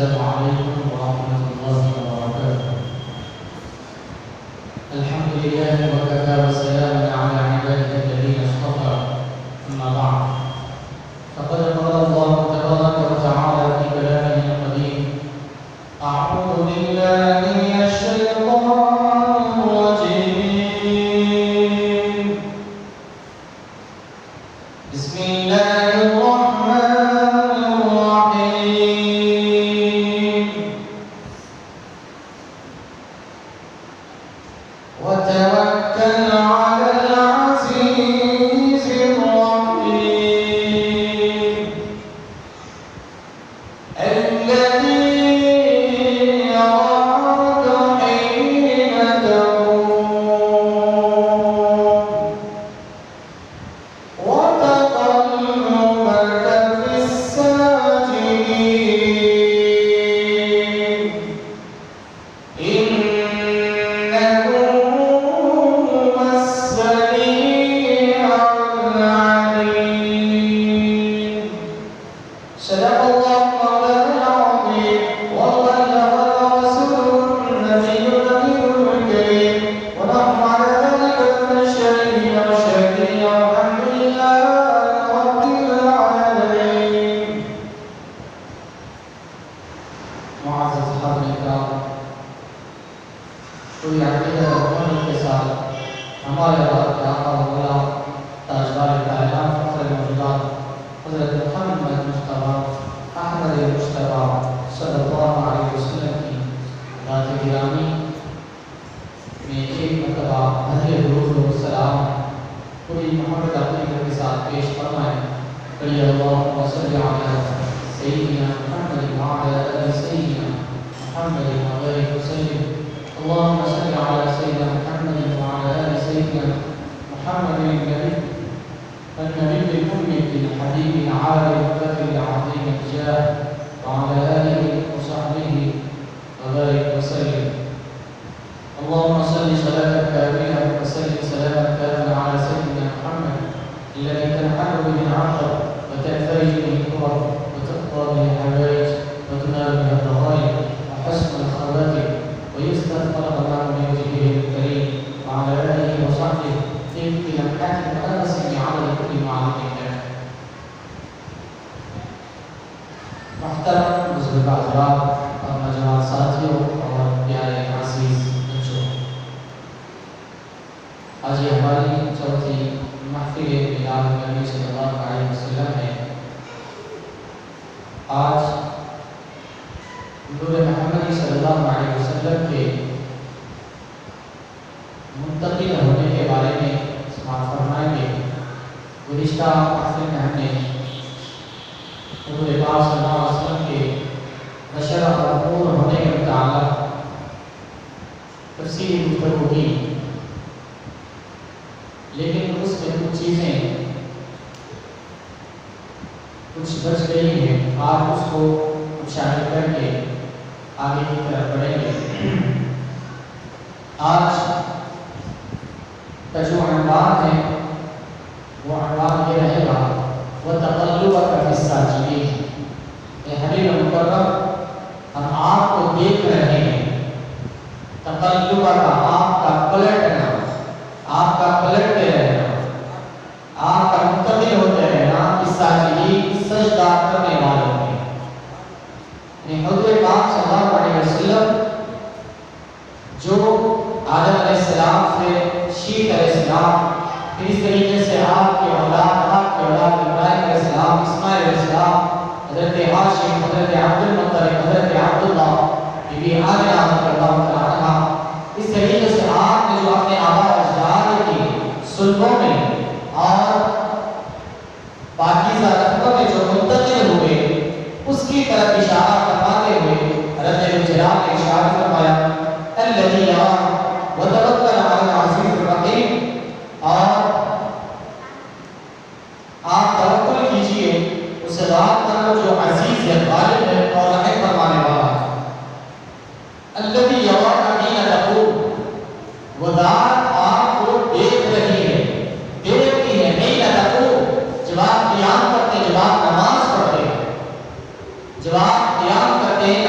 السلام عليكم ورحمة الله وبركاته. الحمد لله وكفى وسلام على عباده الذين اصطفى. أما بعد، فقد قال الله تبارك وتعالى في كلامه القديم: أعوذ بالله من الشيطان الرجيم. بسم الله الرحمن الرحيم. وتوكل على العزيز الرحيم الذي يراك حين تقوم وتقلبك في الساجدين إنه هو السميع العليم. صدق الله مولانا العظيم وبلغ رسوله النبي الأمين الكريم ونحن على ذلك من الشاهدين والشاكرين والحمد لله رب العالمين. معزز حضرات الكرام، کوئی عقیدہ اور محبت کے ساتھ ہمارے رب کے آقا و مولا تاجدار کائنات فخر موجودات حضرت محمد مصطفیٰ احمد مصطفیٰ صلی اللہ علیہ وسلم کی ذات گرامی میں ایک مرتبہ حضرت درود و سلام پوری محبت عقیدت کے ساتھ پیش فرمائیں. قلی اللہم صلی علی سیدنا محمد وعلی آل سیدنا محمد وبارک وسلم. اللهم صل على سيدنا محمد وعلى آل سيدنا محمد النبي الأمي الحبيب العالي البدر العظيم الجاه وعلى آله وصحبه وبارك وسلم. اللهم صل صلاة كاملة وسلم سلاما كاملا على سيدنا محمد الذي تنحل به العقل وتنفرج به الكرب وتقضى به الحوائج وتنال به الرغائب وحسن الخواتم ويستغفر الله من وجهه الكريم وعلى آله وصحبه في لمحات مقدس على كل معلومات. محترم بزرگ حضرات اور نوجوان ساتھیوں اور پیارے عزیز بچوں، آج یہ ہماری چوتھی محفل میلاد النبی صلی اللہ علیہ وسلم ہے. آج نور محمدی صلی اللہ علیہ وسلم کے منتقل ہونے کے بارے میں سماعت فرمائیں گے. گزشتہ محفل میں ہم نے حضور پاک صلی اللہ علیہ وسلم کے نشر اور نور ہونے کے متعلق تفصیلی گفتگو کی، لیکن اس میں کچھ چیزیں کچھ بچ گئی ہیں. آپ اس کو شامل کر کے آگے کی طرف بڑھیں گے. آج کا جو عنوان ہے وہ عنوان یہ رہے گا: وَتَقَلُّبَكَ فِي السَّاجِدِينَ. اے حبیب مکرم، ہم آپ کو دیکھ رہے ہیں. تقلبک، آپ کا پلٹنا، آپ کا پلٹتے رہنا، آپ کا منتقل ہوتے رہنا. الساجدین، سجدہ کرنے والوں میں. حضور پاک صلی اللہ علیہ وسلم جو آدم علیہ السلام سے شیت علیہ السلام، پھر اس طریقے سے آپ کے اولاد ابراہیم علیہ السلام، اسماعیل علیہ السلام، حضرت ہاشم، حضرت عبد المطلب، حضرت عبداللہ، بی بی آمنہ رضی اللہ تعالی عنہا، اس طریقے سے آپ نے جو اپنے آباء و اجداد کی سلبوں میں اور پاکیزہ رقبوں میں جو منتقل ہوئے اس کی طرف اشارہ فرماتے ہوئے رب الجلال نے اشارہ فرمایا: الذی یراک وتوکل علی العزیز الرحیم. اور آپ توکل کیجئے اس ذات پر جو عزیز ہے، غالب ہے اور رحم فرمانے والا ہے. الذی یراک حین تقوم، وہ ذات آپ کو دیکھ رہی ہے، دیکھتی ہے. حین تقوم، جب آپ قیام کرتے، جب آپ نماز پڑھتے، جب آپ قیام کرتے ہیں،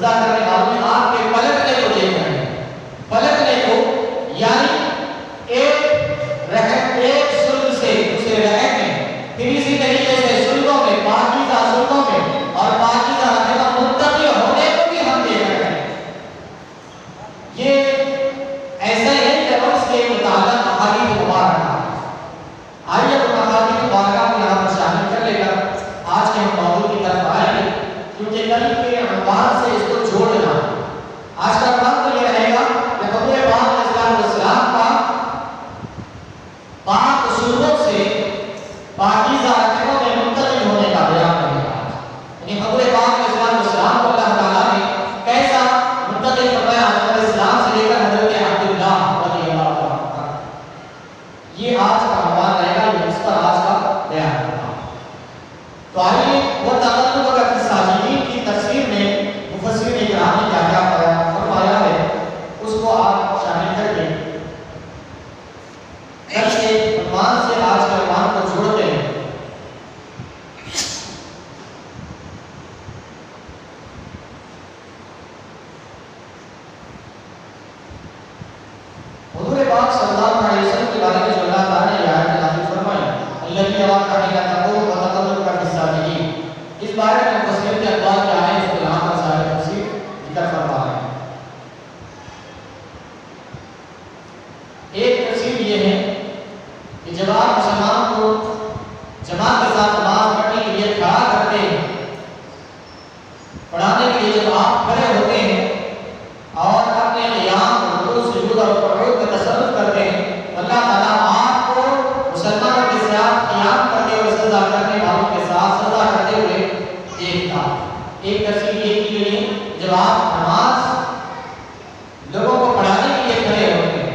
سجدہ کرنے والوں میں آپ کے پلٹنے کو دیکھ رہے ہیں. پلٹنے کو یعنی ایک سلگ سے دوسرے رحم میں، پھر اسی طریقے سے سلگوں میں، پاکیزہ سلگوں میں اور پاکیزہ رحمہ منتقل ہونے کو بھی ہم دیکھ رہے ہیں. یہ ایسا ہی ہے کہ اس کے متعلق احادیث مبارکہ آئیے تو احادیث مبارکہ کو یہاں پر شامل کر لے کر آج کے ہم موضوع کی طرف آئیں گے، کیونکہ کل کے عنوان سے اس کو جوڑنا. آج کا عنوان تو یہ رہے گا کہ حضور پاک علیہ السلام کا پاک سلگوں سے پاکیزہ رحموں میں منتقل ہونے کا بیان رہے گا. یعنی حضور پاک علیہ السلام کو اللہ تعالیٰ نے کیسا منتقل فرمایا حضرت اسلام سے لے کر حضرت عبداللہ رضی اللہ عنہ. یہ آج کا عنوان رہے گا، یہ اس پر آج کا بیان ہوگا. تو آئیے وہ تغلب کا ساجدین کی تفسیر میں مفسرین کرام نے کیا کیا فرمایا ہے اس کو آپ شامل کر کے کل کے عنوان سے آج کے عنوان کو جوڑتے ہیں. حضور پاک صلی اللہ علیہ وسلم کے بارے میں جو اللہ تعالیٰ نے یہ آیت نازل فرمائی الذی یراک حین تقوم وتقلبک فی الساجدین، اس بارے میں مفسرین کے اقوال کیا ہیں اس کو یہاں پر سارے تفسیر ذکر فرما رہے ہیں. ایک تفسیر یہ ہے کہ جب آپ مسلمان کو جماعت کے ساتھ نماز پڑھنے کے لیے کھڑا کرتے ہیں، پڑھانے کے لیے جب آپ کھڑے ہوتے ہیں اور اپنے قیام رکوع سجود اور قعود کا تصرف کرتے ہیں، اللہ تعالیٰ آپ کو مسلمانوں کے ساتھ قیام کرتے ہوئے سجدہ کرنے والوں کے ساتھ سجدہ کرتے ہوئے دیکھتا. ایک تفسیر یہ کی گئی ہے جب آپ نماز لوگوں کو پڑھانے کے لیے کھڑے ہوتے ہیں،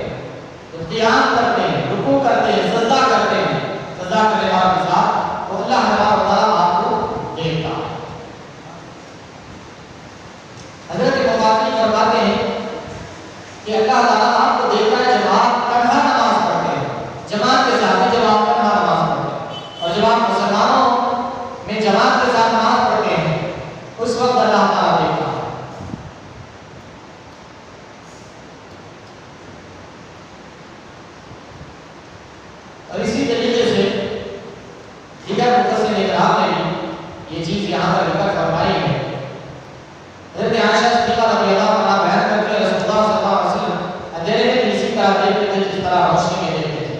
قیام کرتے ہیں، رکوع کرتے ہیں، سجدہ کرتے ہیں، سجدہ کرنے والوں کے ساتھ، تو اللہ تعالیٰ آپ کو دیکھتا. حضرت مفاتی فرماتے ہیں کہ اللہ تعالیٰ آپ کو دیکھتا ہے جب آپ تنہا نماز پڑھتے ہیں، جماعت کے ساتھ جب آپ تنہا نماز پڑھتے ہیں، اور جب آپ مسلمانوں میں جماعت کے ساتھ نماز پڑھتے ہیں اس وقت اللہ تعالیٰ دیکھتا ہے. اور اسی طریقے سے دیگر مفسرین کرام نے بھی یہ چیز یہاں پر ذکر فرمائی ہے. حضرت عائشہ صدیقہ رضی اللہ عنہا بیان کرتے ہیں رسول اللہ صلی اللہ علیہ وسلم اندھیرے میں اسی طرح دیکھتے تھے جس طرح روشنی میں دیکھتے تھے.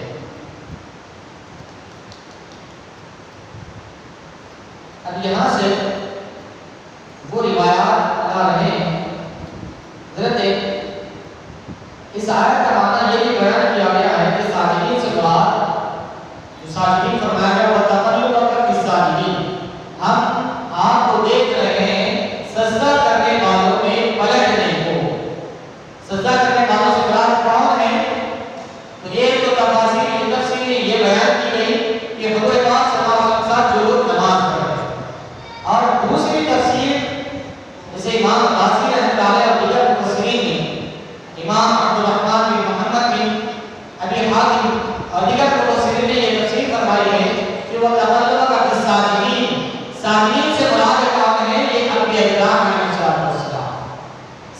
اب یہاں سے وہ روایات آ رہے ہیں. حضرت اس آیت کا معنی یہ بھی بیان کیا گیا ہے کہ ساجدین سے مراد جو ساجدین فرمایا گیا وہ تقلبک فی الساجدین، ہم آپ کو دیکھ رہے ہیں سجدہ کرنے والوں میں پلٹنے کو. سجدہ کرنے والوں سے مراد کون ہے؟ تو یہ تو تفسیر یہ بیان کی گئی کہ حضور پاک صلی اللہ علیہ وسلم کے ساتھ جو لوگ نماز پڑھ رہے ہیں. اور دوسری تفسیر جسے امام غازی رحمۃ اللہ علیہ اور دیگر مفسرین نے، امام عبدالرحمن بن محمد بن ابی حاتم اور دیگر مفسرین نے یہ تفسیر فرمائی ہے کہ وہ تقلبک فی الساجدین، ساجدین سے مراد کون ہے؟ یہ انبیاء کرام علیہ السلام.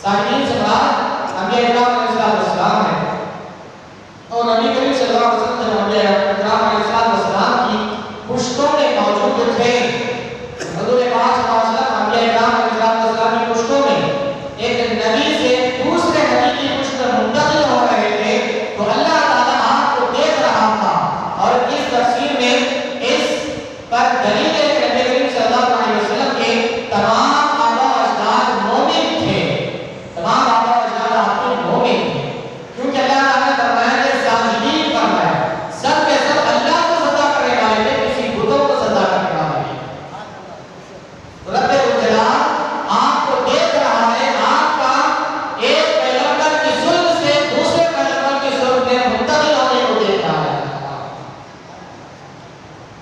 ساجدین سے مراد انبیاء کرام علیہ السلام ہے. اور نبی کریم صلی اللہ علیہ وسلم جب انبیاء کرام علیہ السلام کی پشتوں میں موجود تھے، حضور پاک صلی اللہ علیہ وسلم انبیاء کرام علیہ السلام کی پشتوں میں ایک نبی سے دوسرے نبی کی پشت پر منتقل ہو رہے تھے، تو اللہ تعالیٰ آپ کو دیکھ رہا تھا. اور اس تفسیر میں اس پر دلیل ہے کہ نبی کریم صلی اللہ علیہ وسلم کے تمام آبا و اجداد مومن تھے، تمام آبا و اجداد آپ کے مومن تھے، کیونکہ اللہ تعالیٰ نے فرمایا کہ ساجدین فرمایا، سب کے سب اللہ کو سجدہ کرنے والے تھے، کسی بتوں کو سجدہ کرنے والے تھے. رب الجلال آپ کو دیکھ رہا ہے، آپ کا ایک پیغمبر کی سلب سے دوسرے پیغمبر کی سلب میں منتقل ہونے کو دیکھ رہا ہے.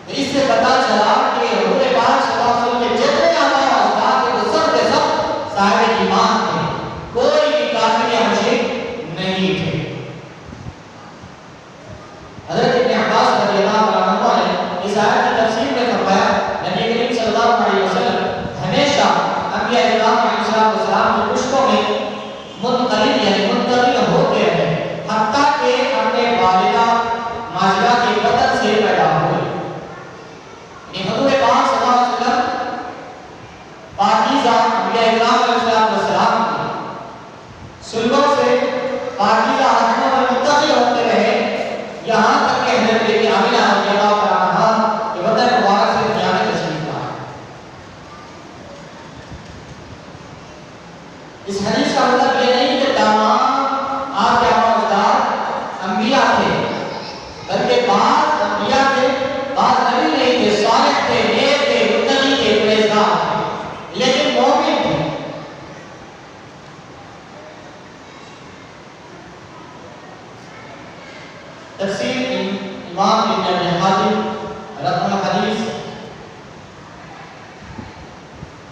تو اس سے پتا چلا کہ حضور پاک صلی اللہ علیہ وسلم کے جتنے آبا و اجداد تھے وہ سب کے سب صاحب ایمان تھے، کوئی بھی کافر یا مشرک نہیں تھے. حضرت ابن عباس رضی اللہ عنہ نے اس آیت کی تفسیر میں فرمایا نبی کریم صلی اللہ علیہ وسلم ہمیشہ انبیاء کرام علیہ السلام اس حدیث کا مطلب یہ نہیں کہ تمام آپ کے آبا اجداد انبیاء تھے، بلکہ بعض انبیاء تھے، بعض نبی نہیں تھے، صالح تھے، نیک تھے، متقی تھے، پرہیزگار تھے، لیکن مومن تھے۔ تفسیر امام ابن ابی حاتم رقم حدیث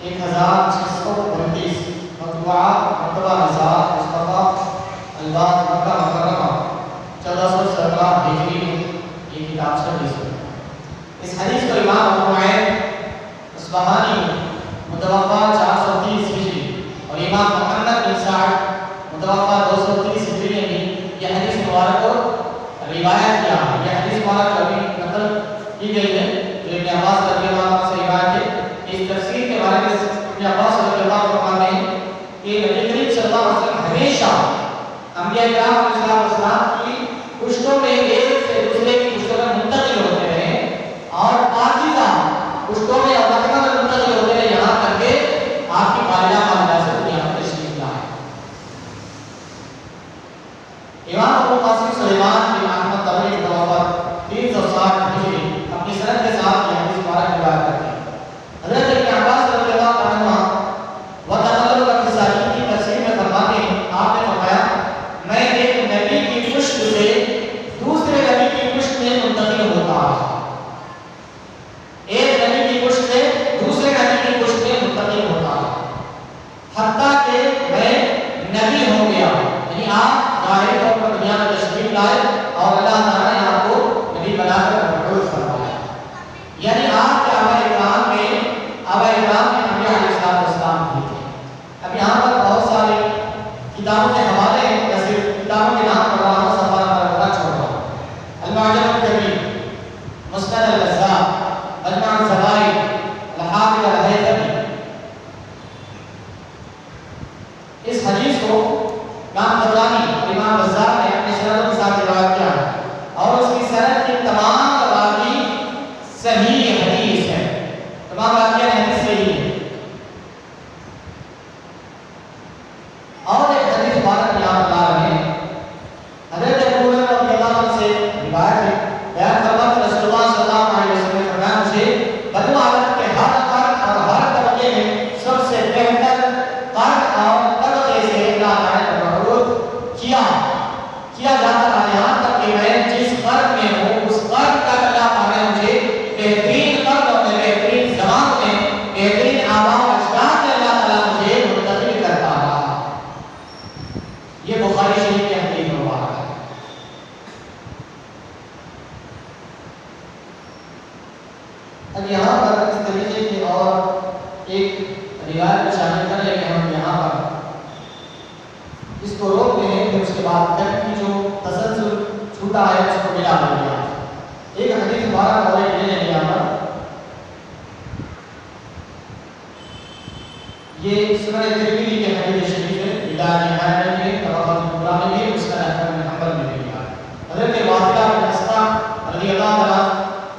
1629 مطبوعہ مکتبہ نساء مصطفیٰ الباب مکہ مکرمہ 1417 ہجری میں یہ کتاب چھپی ہے۔ اس حدیث کو امام ابو نعیم اصبہانی متوفہ 430 ہجری اور امام محمد بن سعد متوفہ 230 ہجری میں بھی یہ حدیث مبارک کو روایت کیا ہے۔ یہ حدیث مبارک ابھی نقل کی گئی ہے جو ابن عباس رضی اللہ عنہ سے روایت ہے۔ اس تفسیر کے بارے میں ابن عباس رضی اللہ عنہ فرماتے ہیں کہ نبی کریم صلی اللہ علیہ وسلم ہمیشہ انبیاء کرام علیہ السلام کی پشتوں میں ایک سے دوسرے کی پشتوں میں منتقل ہوتے رہے اور پاکیزہ پشتوں میں اور مکہ میں منتقل ہوتے رہے، یہاں تک کہ آپ کی والدہ سے دنیا میں تشریف لائے۔ امام ابو قاسم سلیمان بن احمد طبری متوفہ 360 ہجری اپنی سند کے ساتھ یہ حدیث مبارک روایت کرتے ہیں۔ حضرت ابن عباس رضی اللہ عنہ وتعالى الخزاعی کی تفسیر میں فرماتے ہیں، آپ نے فرمایا میں ایک نبی کی پشت سے دوسرے نبی کی پشت میں منتقل ہوتا رہا، ایک نبی کی پشت سے دوسرے نبی کی پشت میں منتقل ہوتا رہا، حتیٰ کہ میں نبی ہو گیا۔ یعنی آپ ظاہری طور پر دنیا میں تشریف لائے اور اللہ تعالیٰ نے آپ کو نبی بنا کر مبعوث فرمایا۔ یعنی آپ کے آبا اکرام میں انبیاء علیہ السلام بھی تھے۔ اب یہاں پر بہت سارے کتابوں کے حوالے ہیں، یا صرف کتابوں کے نام پڑھ رہا ہوں، صفحہ نمبر چھوڑ رہا ہوں۔ المعجم الکبیر، مسند البزار، مجمع الزوائد، الحافظ الہیثمی۔ اس حدیث کو امام طبرانی اور امام بزار نے اپنے سندوں کے ساتھ روایت کیا ہے اور اس کی سند کی تمام راوی صحیح حدیث ہے، تمام راویان حدیث صحیح ہے۔ اور ایک حدیث مبارک یہاں پر لا رہے ہیں، حضرت ابو ہریرہ رضی اللہ عنہ سے روایت ہے، بیان فرماتے رسول اللہ صلی اللہ علیہ وسلم نے فرمایا مجھے بنو آدم کے ہر فرد اور ہر طبقے میں سب سے بہتر فرد اور طبقے سے اللہ تعالیٰ نے مبعوث کیا جاتا رہا، یہاں تک کہ میں جس فرد میں ہوں اس فرد تک اللہ تعالیٰ نے مجھے بہترین قدروں میں، بہترین زمان میں، بہترین آبا و اجداد میں اللہ تعالیٰ مجھے منتقل کرتا رہا۔ یہ بخاری شریف کی حدیث مبارک ہے۔ اب یہاں پر اس طریقے کی اور ایک روایت کو شامل کر لیں کہ ہم یہاں پر اس کو روکتے ہیں کہ اس کے بعد کل کی جو تسلسل چھوٹا ہے اس کو ملا دیا۔ ایک حدیث مبارک اور ایک لے لیں یہاں پر، یہ سنن ترمذی کی حدیث شریف ہے، بدایہ نہایت میں، طبقات الکبریٰ میں بھی، مسند احمد بن حنبل میں بھی ہے۔ حضرت واثلہ بن اسقع رضی اللہ عنہ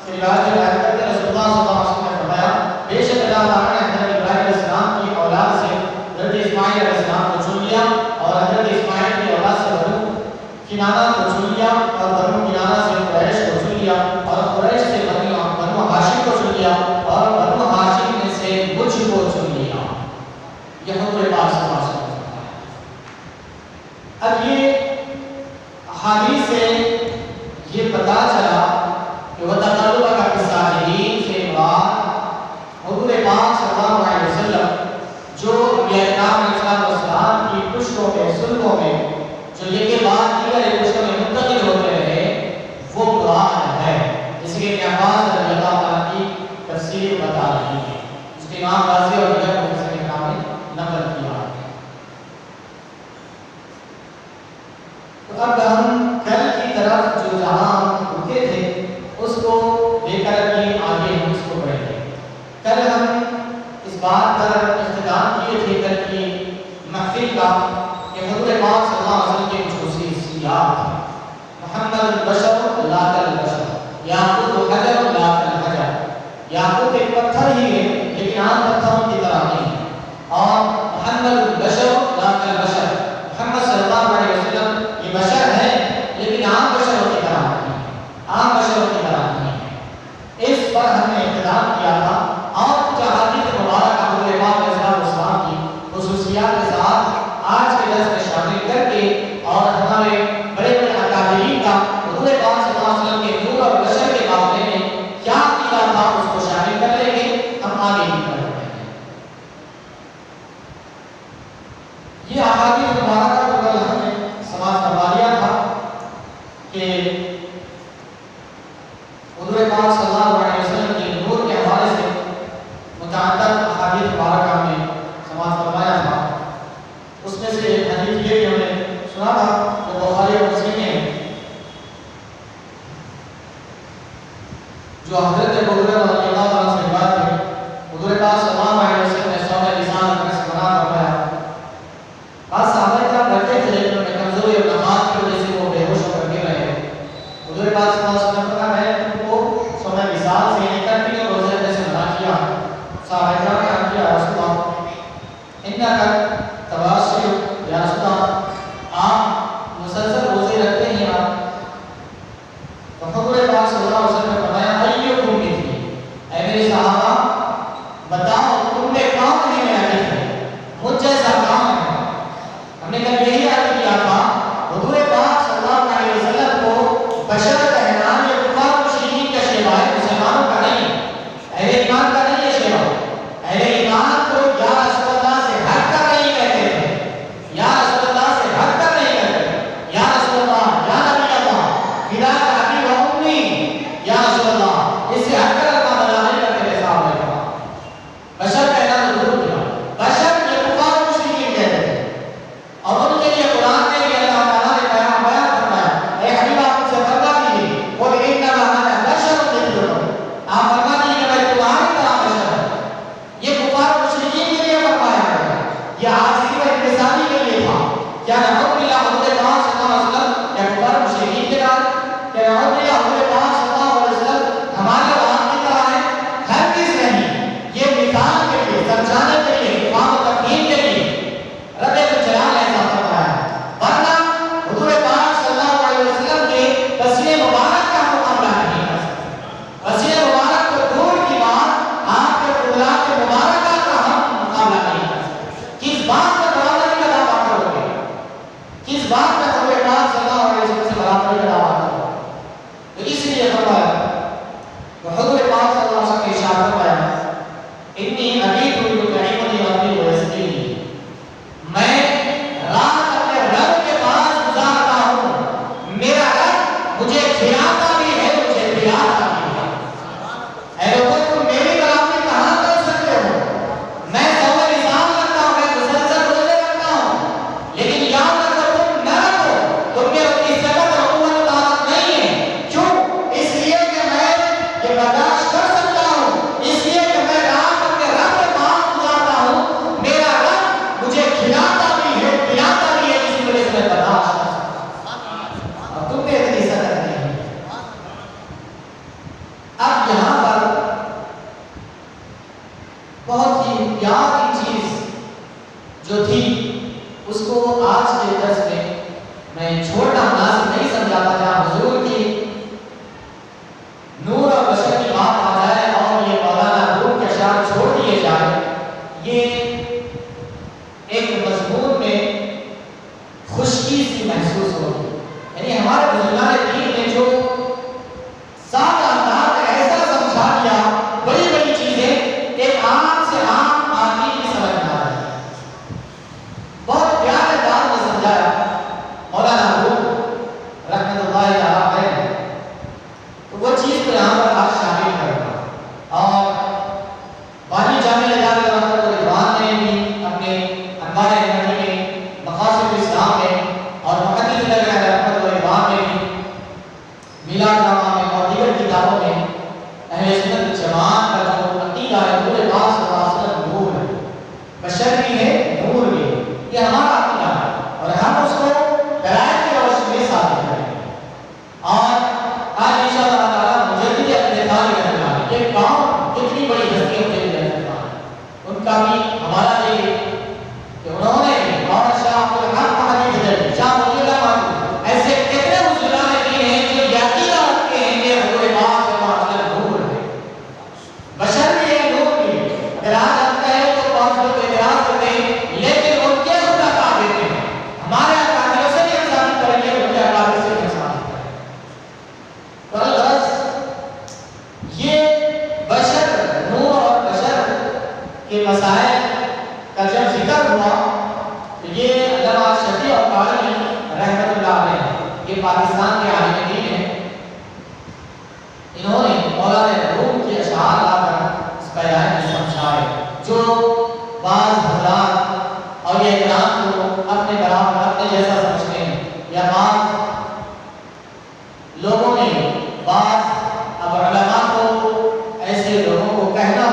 سے روایت ہے کہ رسول اللہ صلی اللہ علیہ وسلم نے فرمایا بے شک اللہ تعالیٰ نے حضرت ابراہیم علیہ السلام کی اولاد سے حضرت اسماعیل علیہ السلام کو چن لیا اور حضرت اسماعیل کی اولاد سے بنو کنانہ کو چن لیا اور بنو کنانہ سے قریش کو چن لیا اور قریش سے بنو ہاشم کو چن لیا اور بنو ہاشم میں سے مجھ کو چن لیا۔ یہ حضور پاک صلی اللہ علیہ وسلم۔ اب یہ حدیث سے یہ پتہ چلا کہ وَتَقَلُّبَكَ فِي السَّاجِدِينَ سے مراد حضور پاک صلی اللہ علیہ وسلم جو انبیاء کرام علیہ السلام کی پشتوں میں، سلکوں میں جو یہ کے بعد دیگر پشتوں میں منتقل ہوتے رہے وہ مراد ہے، جس کے ابن عباس رضی اللہ عنہ کی تفسیر بتا رہی ہے، اس کے امام غازی اور دیگر مفسرین کرام نے نقل کیا ہے۔ تو اب ہم کل کی طرف جو جہاں رکے تھے اس کو لے کر کے آگے ہم اس کو بڑھیں گے۔ کل ہم اس بات پر اختتام کیے تھے کل کی محفل کا کہ حضور پاک صلی اللہ علیہ وسلم کی خصوصیات ہیں۔ محمد البشر لا کالبشر، یاقوت حجر لا کالحجر، یاقوت ایک پتھر ہی ہے لیکن عام پتھروں کی طرح نہیں، اور محمد البشر لا خصوصیات کے ساتھ آج کے درس میں شامل کر کے اور ہمارے بڑے بڑے اکابرین کا حضور پاک صلی اللہ علیہ وسلم کے نور اور بشر کے معاملے میں کیا عقیدہ تھا اس کو شامل کر لیں گے. ہم آگے بھی کر رہے ہیں. یہ احادیث مبارکہ جو کل ہم نے سماعت فرما لیا تھا کہ حضور پاک صلی اللہ علیہ وسلم کے نور کے حوالے سے متعدد احادیث مبارکہ ہم نے سماعت فرمایا تھا. اس میں سے ایک حدیث یہ بھی ہم نے سنا تھا جو بخاری اور مسلم میں ہے، جو حضرت ابو ہریرہ رضی اللہ عنہ سے روایت ہے. حضور پاک صلی اللہ علیہ وسلم نے صوم لسان کا سماعت فرمایا. بعض صحابہ کرام رکھتے تھے لیکن ان میں کمزوری اور نفاق کی وجہ سے وہ بے ہوش ہو کر گر رہے ہیں. حضور پاک صلی اللہ علیہ وسلم نے فرمایا میں نے تم کو صوم لسان سے لے کر بھی روزے رکھنے سے منع کیا. صحابہ کرام نے عرض کیا رسول اللہ انک تواصل یا رسول اللہ آپ مسلسل روزے رکھتے ہیں آپ. تو حضور پاک صلی اللہ علیہ وسلم نے فرمایا ایکم مثلی، اے میرے صحابہ بتاؤ تم میں کون ہے میرا مثل، مجھ جیسا کون ہے. ہم نے کل یہی عرض کیا تھا حضور پاک صلی اللہ علیہ وسلم کو بشر کہنا یہ کفار مشرکین کا شیوا ہے، مسلمانوں کا نہیں، اہل ایمان کا نہیں. یہ شیوا اہل ایمان کو یا رسول اللہ سے ہٹ کر نہیں کہتے تھے، یا رسول اللہ سے ہٹ کر نہیں کہتے، یا رسول اللہ یا نبی اللہ فدا ابی و امی یا رسول اللہ، اس سے ہٹ کر اللہ بنا نہیں کرتے تھے. صاحب نے کہا بشر کہنا تو دور کی بات، بشر یہ کفار مشرکین کہتے تھے. اور ان کے لیے قرآن میں بھی اللہ تعالیٰ نے بیان فرمایا اے حبیب آپ سے فرما دیجیے قل انما انا بشر مثلکم، آپ فرما دیجیے کہ میں تمہاری طرح بشر ہوں. یہ کفار مشرکین کے لیے فرمایا ہے، یہ عاجزی و انکساری کے لیے تھا. کیا نعوذ باللہ حضور پاک صلی اللہ علیہ وسلم کیا کفار مشرکین کے ساتھ، کیا نعوذ باللہ حضور پاک صلی اللہ علیہ وسلم ہمارے اور آپ کی طرح ہے؟ ہرگز نہیں. یہ مثال کے لیے، سمجھانے کے لیے، افہام و تفہیم کے لیے رب الجلال ایسا فرمایا ہے. ورنہ حضور پاک صلی اللہ علیہ وسلم کے پسینے مبارک کا مقابلہ نہیں کر سکتے. پسینے مبارک کو دور کی بات، آپ کے قدرات مبارکہ کا ہم مقابلہ نہیں کر سکتے. کس بات میں برابری کا دعویٰ کرو گے، کس بات میں حضور پاک صلی اللہ علیہ وسلم سے برابری کا دعویٰ کرو گے. تو اس لیے فرمایا تو حضور پاک صلی اللہ علیہ وسلم نے ارشاد فرمایا انی ابیت یطعمنی ربی ویسقینی، میں رات اپنے رب کے پاس گزارتا ہوں، میرا رب مجھے کھلاتا بھی ہے مجھے پلاتا بھی ہے. اے لوگوں تم میری برابری کہاں کر سکتے ہو؟ میں صوم لسان رکھتا ہوں، میں مسلسل روزے رکھتا ہوں، لیکن یاد رکھو تم نہ رکھو، تم میں اتنی طاقت اور قوت و طاقت نہیں ہے. کیوں؟ اس لیے کہ میں یہ برداشت کر سکتا ہوں، اس لیے کہ میں رات اپنے رب کے پاس گزارتا ہوں، میرا رب مجھے کھلاتا بھی ہے پلاتا بھی ہے، اس وجہ سے میں برداشت کر سکتا ہوں. اور تم میں اتنی صدق نہیں ہے. اب یہاں پر بہت ہی پیاری چیز جو تھی اس کو آج کے درس میں چھوڑنا مناسب نہیں سمجھاتا تھا. حضور کی نور اور بشر کی بات آ جائے اور یہ مولانا روم کے اشعار چھوڑ دیے جائے، یہ ایک مضمون میں خشکی سی محسوس ہوگی. یعنی ہمارے بزرگان دین نے جو سادہ انداز ایسا سمجھا دیا، بڑی بڑی چیزیں ایک عام سے عام آدمی کی سمجھ میں آ رہی ہے. بہت پیارے انداز میں سمجھایا مولانا روم یہ پاکستان کے عالم دین ہیں، انہوں نے مولانا روم کے اشعار لا کر اس بیان میں سمجھائے جو بعض حضرات اور یہ اکرام کو اپنے برابر اپنے جیسا سمجھتے ہیں، یا بعض لوگوں نے بعض اب علماء کو ایسے لوگوں کو کہنا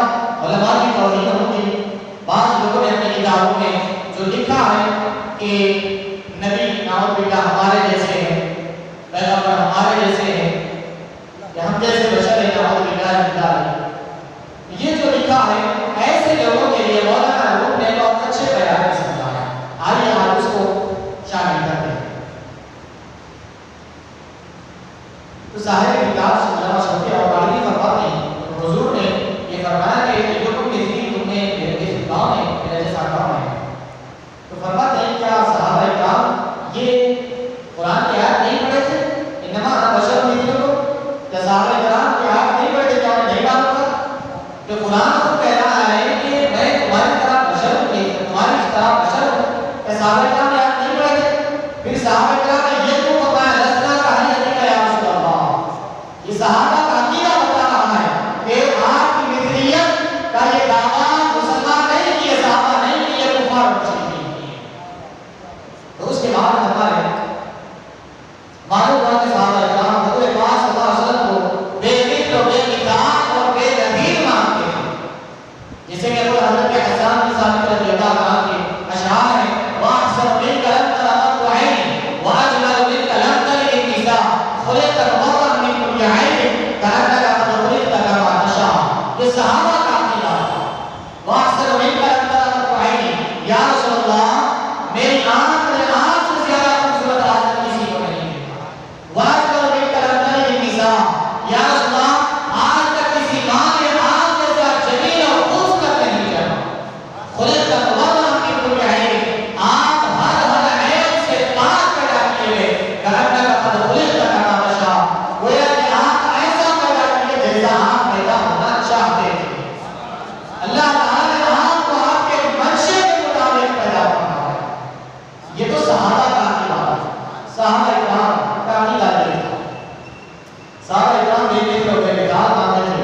علماء کی توہین ہوگی۔ بعض لوگوں نے اپنی کتابوں میں جو لکھا ہے کہ نبی نعوذ باللہ ہمارے جیسے ہیں، پیغمبر ہمارے جیسے ہیں، یا ہم جیسے بشر ہیں، نعوذ باللہ یہ جو لکھا ہے ایسے لوگوں کے لیے مولانا روم نے بہت اچھے بیان میں سمجھایا۔ آئیے آپ اس کو شامل کرتے ہیں۔ تو صاحب کتاب علامہ شفیع اورانی فرماتے ہیں، حضور نے یہ فرمایا کہ جو تم کسی تم نے میرے گاؤں میں میرے جیسا گاؤں ہے، تو فرماتے ہیں کیا صحابہ کرام یہ قرآن کی آیت نہیں پڑھے تھے؟ انما انا بشر مثلکم، کیا صحابہ کرام کی آیت نہیں پڑھے تھے؟ کیا انہیں نہیں معلوم تھا کہ قرآن کو کہہ رہا ہے کہ میں تمہاری طرح بشر ہوں، تمہاری طرح بشر ہوں؟ کیا صحابہ کرام نے آیت نہیں پڑھے تھے؟ پھر صحابہ کرام نے یہ کیوں فرمایا لسنا کہانی کا یا رسول اللہ؟ یہ صحابہ کا عقیدہ بتا رہا ہے کہ آپ کی مثلیت کا یہ دعویٰ مسلمان نہیں کیے، صحابہ نہیں کیے، کفار مشرکین کیے۔ تو اس کے بعد ہمارے معلوم ہوا کہ صحابہ کرام حضور پاک صلی اللہ علیہ وسلم کو بے مثل و بے مثال اور بے نظیر مانتے ہیں، جسے کہ حضرت حسان بن ثابت رضی اللہ عنہ کے اشعار ہیں، وَأَحْسَنُ مِنْكَ لَمْ تَرَ قَطُّ عَيْنٍ وَأَجْمَلُ مِنْكَ لَمْ تَلِدِ النِّسَاءُ خُلِقْتَ مُبَرَّأً مِنْ كُلِّ عَيْبٍ كَأَنَّكَ قَدْ خُلِقْتَ كَمَا تَشَاءُ۔ یہ صحابہ کا عقیدہ ہے۔ وَأَحْسَنُ مِنْكَ لَمْ تَرَ قَطُّ عَيْنٍ، یا رسول اللہ میری آنکھ نے آنکھ سے زیادہ خوبصورت آج تک کسی کو نہیں دیکھا۔ وَأَجْمَلُ مِنْكَ لَمْ تَلِدِ النِّسَاءُ، یا رسول اللہ آج تک کسی ماں نے آپ جیسا جمیل اور خوبصورت نہیں جانا۔ خُلِقْتَ مُبَرَّأً مِنْ كُلِّ عَيْبٍ، آپ ہر عیب سے پاک پیدا کیے ہوئے، كَأَنَّكَ قَدْ خُلِقْتَ كَمَا تَشَاءُ، گویا کہ آپ ایسا پیدا کیے جیسا آپ پیدا ہونا چاہتے تھے۔ اللہ تعالیٰ نے آپ کو آپ کے منشے کے مطابق پیدا کرنا ہے۔ یہ تو صحابہ کا عقیدہ ہے، صحابہ کرام کا عقیدہ یہ تھا۔ صحابہ کرام بے مثل و بے مثال مانتے تھے،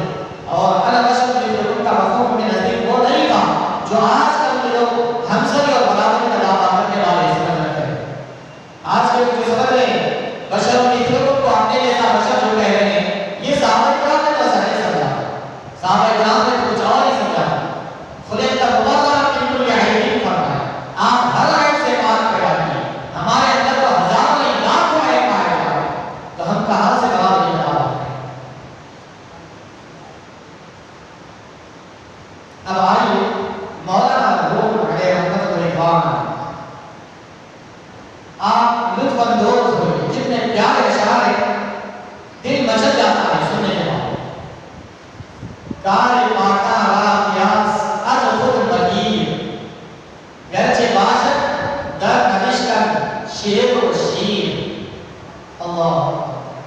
اور انا بشر مثلکم کا مفہوم میں نزدیک وہ نہیں تھا جو آج کل کے لوگ ہمسری اور برابری کا دعویٰ کرنے والے سمجھ رکھتے ہیں۔ آج کے لوگ جو سمجھ رہے ہیں بشر مثلکم کو اپنے جیسا بشر جو کہہ رہے ہیں، یہ صحابہ کرام نے تو ایسا نہیں سمجھا۔ صحابہ کرام نے کچھ اور ہی سمجھا۔ خُلِقْتَ مُبَرَّأً مِنْ كُلِّ عَيْبٍ فرمایا، آپ ہر عیب سے پاک پیدا کیے، ہمارے اندر تو ہزاروں نہیں لاکھوں عیب پائے جا رہے ہیں، تو ہم کہاں سے برابری کا دعویٰ کریں؟ اب آئیے مولانا روم علیہ رحمۃ اللہ، آپ لطف اندوز ہوئے، جتنے پیارے اشعار ہیں دل مچل جاتا ہے سننے کے بعد۔ کار پاٹا را قیاس از خود مگیر، گرچہ باشد در نوشتن شیر و شیر۔ اللہ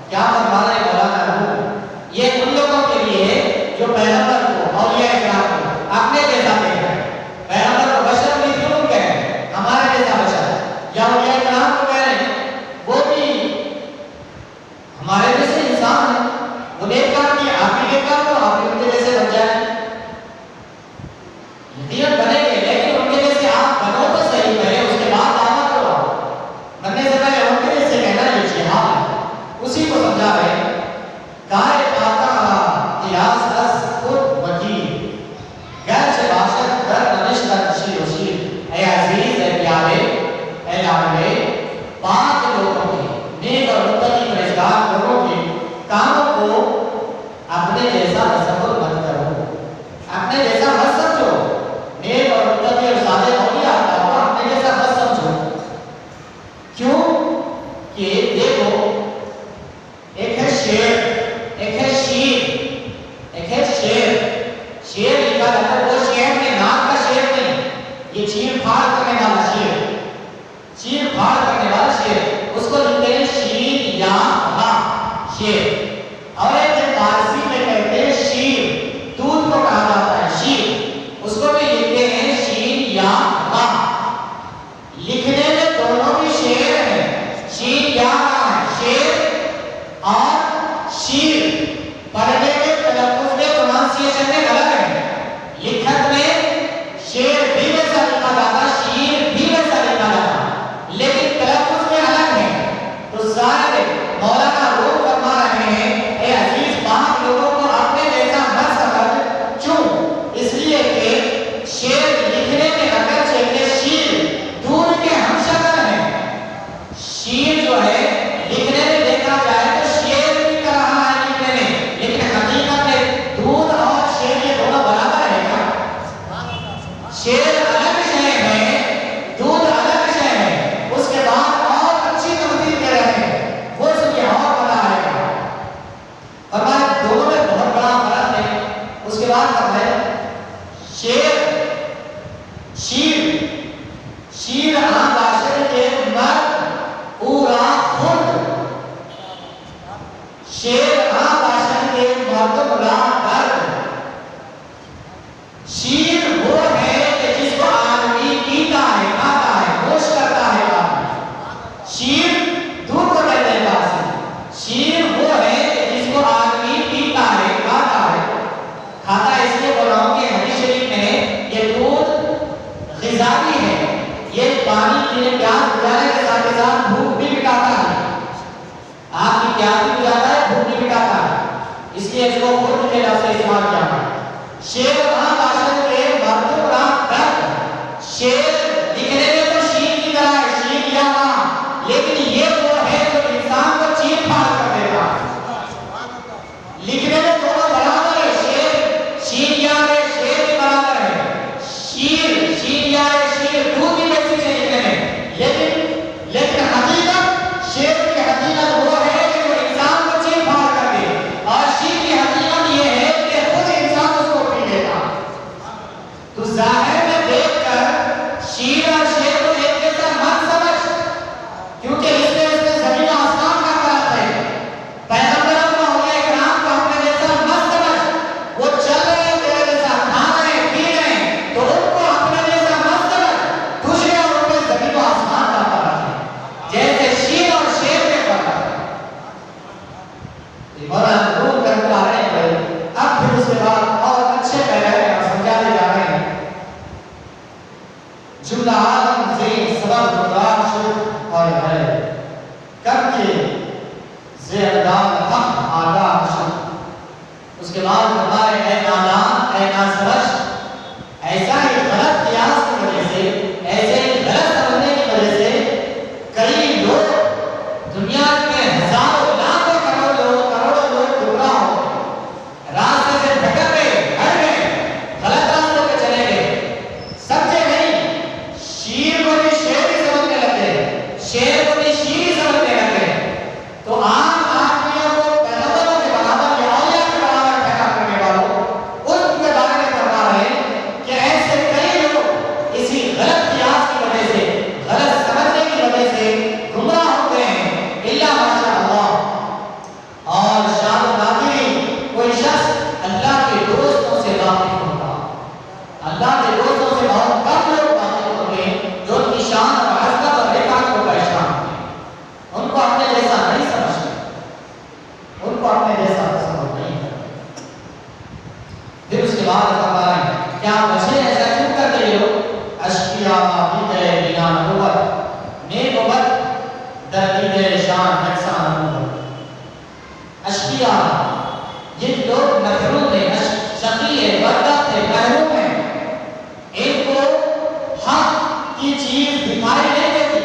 کیا فرما رہے مولانا روم؟ یہ ان لوگوں کے لیے جو پیغمبر کو اولیاء کرام کو اپنے جیسا کہہ رہے ہیں، پیغمبر کو بشر مثلکم کہہ رہے ہیں، ہمارے جیسا بشر، یا اولیاء کرام کو کہہ رہے ہیں وہ بھی ہمارے جیسے انسان ہیں، وہ نیک کام کیے، آپ بھی نیک کام کرو، آپ بھی ان کے جیسے بن جائیں، یقیناً بنیں گے، لیکن ان کے جیسے آپ بنو تو صحیح، پہلے اس کے بعد دعویٰ کرو۔ بننے سے پہلے ان کے جیسے کہنا یہ جہاد ہے، اسی کو سمجھا رہے ہیں۔ کار پاتا قیاس از خود وکیل، گرچہ باشد در نوشتن شیر و شیر۔ اے عزیز، اے پیارے، اے لاڈلے، پاک لوگوں کے، نیک اور متقی پرہیزگار لوگوں کے کاموں کو اپنے جیسا تصور مت کرو، اپنے جیسا مت سمجھو، نیک اور متقی اور صالح اولیاء کو اپنے جیسا مت سمجھو۔ کیوں کہ دیکھو، ایک ہے شیر، ایک ہے شیر، ایک ہے شیر۔ شیر لکھا جاتا ہے، وہ شیر میں ناک کا شیر نہیں، یہ چیر پھاڑ کرنے والا شیر، چیر پھاڑ کرنے والا شیر، اس کو لکھتے ہیں شیر یا ہا شیر۔ اور ایک فارسی میں کہتے ہیں شیر، دودھ کو کہا جاتا ہے شیر، اس کو بھی لکھتے ہیں شیر یا ہا۔ لکھنے میں دونوں بھی شیر ہیں، شیر یا ہا ہے، شیر شیر ہاں باشن کے مرتب راہ درد شیر وہ ہے کہ جس کو آدمی پیتا ہے کھاتا ہے گوشت کرتا ہے آدمی شیر دودھ کو کہتے ہیں باسی شیر وہ ہے کہ جس کو آدمی پیتا ہے کھاتا ہے اس لیے بول رہا ہوں کہ حدیث شریف میں یہ دودھ غذائی ہے یہ پانی پینے پیاس بجھانے کے ساتھ بھوک بھی مٹاتا ہے آپ کی پیاس بھی بجھاتا ہے بھوک بھی مٹاتا ہے اس لیے اس کو خود کے لفظ سے استعمال کیا ہے شیر وہاں باشد کے مرتب راہ درد شیر لکھنے میں تو شیر کی طرح ہے شیر یا وہاں لیکن یہ وہ ہے جو انسان کو چیر پھاڑ کر دیتا ہے لکھنے میں دونوں برابر ہے شیر یا ہے شیر بھی برابر ہے شیر یا ہے شیر دودھ بھی ویسی سے لکھنے میں لیکن حقیقت شیر کی حقیقت وہ ہے کہ جو انسان کو چیر پھاڑ کر دے اور شیر کی حقیقت یہ ہے کہ خود انسان اس کو پی لیتا تو ظاہر میں دیکھ کر شیر اور شیر کو ایک جیسا مت سمجھ کیونکہ اس میں زمین و آسمان کا فرق ہے پیغمبر اپنا اولیاء اکرام کو اپنے جیسا مت سمجھ وہ چل رہے ہیں تیرے جیسا کھا رہے ہیں پی رہے ہیں تو ان کو اپنے جیسا مت سمجھ دوسرے اور ان میں زمین و آسمان کا فرق ہے جیسے شیر اور شیر میں فرق ہے مولانا دور کر آ رہے ہیں اب پھر اس کے بعد اور اچھے پیغام میں سمجھاتے جا رہے ہیں جملہ عالم زین سبب مدار شد اور ہے کب کے زیادان حق آگاہ شد اس کے بعد ہمارے اے نادان اے ناسمجھ ایسا ہی غلط قیاس کی وجہ سے ایسے ہی غلط سمجھنے کی وجہ سے کئی لوگ دنیا میں ہزاروں لاکھوں کروڑوں لوگ گمراہ ہو راستے سے بھٹک گئے ہٹ گئے غلط راستوں پہ چلے گئے سمجھے نہیں شیر کو بھی شیر ہی سمجھنے لگے شیر کو بھی شیر ہی سمجھنے لگے تو عام آدمیوں کو پیغمبروں کے برابر یا اولیاء کے برابر ٹھہرا کرنے والوں ان کے بارے میں فرما رہے ہیں کہ ایسے کئی لوگ اسی غلط قیاس کی وجہ سے غلط سمجھنے کی وجہ سے گمراہ ہو گئے ہیں الا ماشاء اللہ اور شاہ ناظرین کوئی شخص اللہ کے دوستوں سے واقف ہوتا اللہ کے دوستوں سے بہت کم لوگ واقف ہوتے ہیں جو ان کی شان اور عظمت اور رفعت کو پہچان ان کو اپنے جیسا نہیں سمجھتے ان کو اپنے جیسا تصور نہیں کرتے پھر اس کے بعد فرما رہے ہیں کیا مجھے ایسا کیوں کر رہے ہو اشقیاء معافی گئے بنا نبوت نیک وبد دردید شان نقصان نبوت اشقیاء یہ لوگ محروم ہیں شقی ہے بدبخت ہے محروم ہیں ان کو حق کی چیز دکھائی نہیں دیتی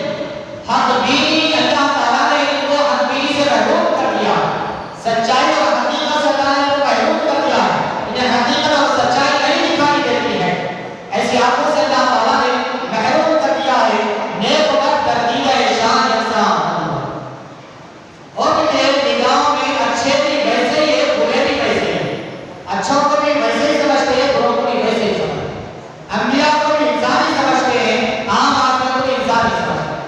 حق بینی اللہ تعالیٰ نے ان کو حق بینی سے محروم کر دیا سچائی اور حقیقت سے اللہ نے ان کو محروم کر دیا انہیں حقیقت اور سچائی نہیں دکھائی دیتی ہے ایسی آنکھوں سے اللہ تعالیٰ نے محروم کر دیا ہے نیک وقت دردید شان انسان ان کے نگاہوں میں اچھے بھی ویسے ہی ہے برے بھی ویسے ہیں اچھوں کو بھی ویسے ہی سمجھتے ہیں بروں کو بھی ویسے ہی سمجھتے ہیں انبیاء کو بھی انسان ہی سمجھتے ہیں عام آدمیوں کو بھی انسان ہی سمجھتے ہیں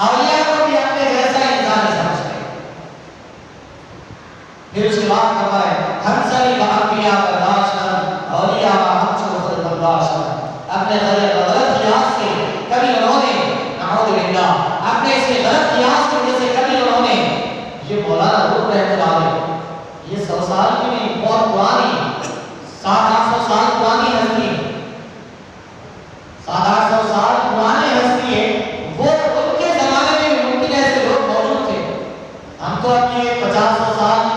اولیاء کو بھی اپنے جیسا انسان ہی سمجھتے ہیں پھر اس کے بعد کہا ہے ہم سبھی انبیاء برداشت اولیاء ہم سے خود برداشت اپنے غلط قیاس سے کبھی انہوں نے نعوذ باللہ اپنے اس غلط قیاس کی وجہ سے کبھی انہوں نے یہ مولانا روح رحمۃ اللہ علیہ یہ 100 سال کی نہیں بہت پرانی 700-800 سال پرانی ہستی 700-800 سال پرانی ہستی ہے وہ ان کے زمانے میں ممکن ایسے لوگ موجود تھے ہم تو اپنے 50-100 سال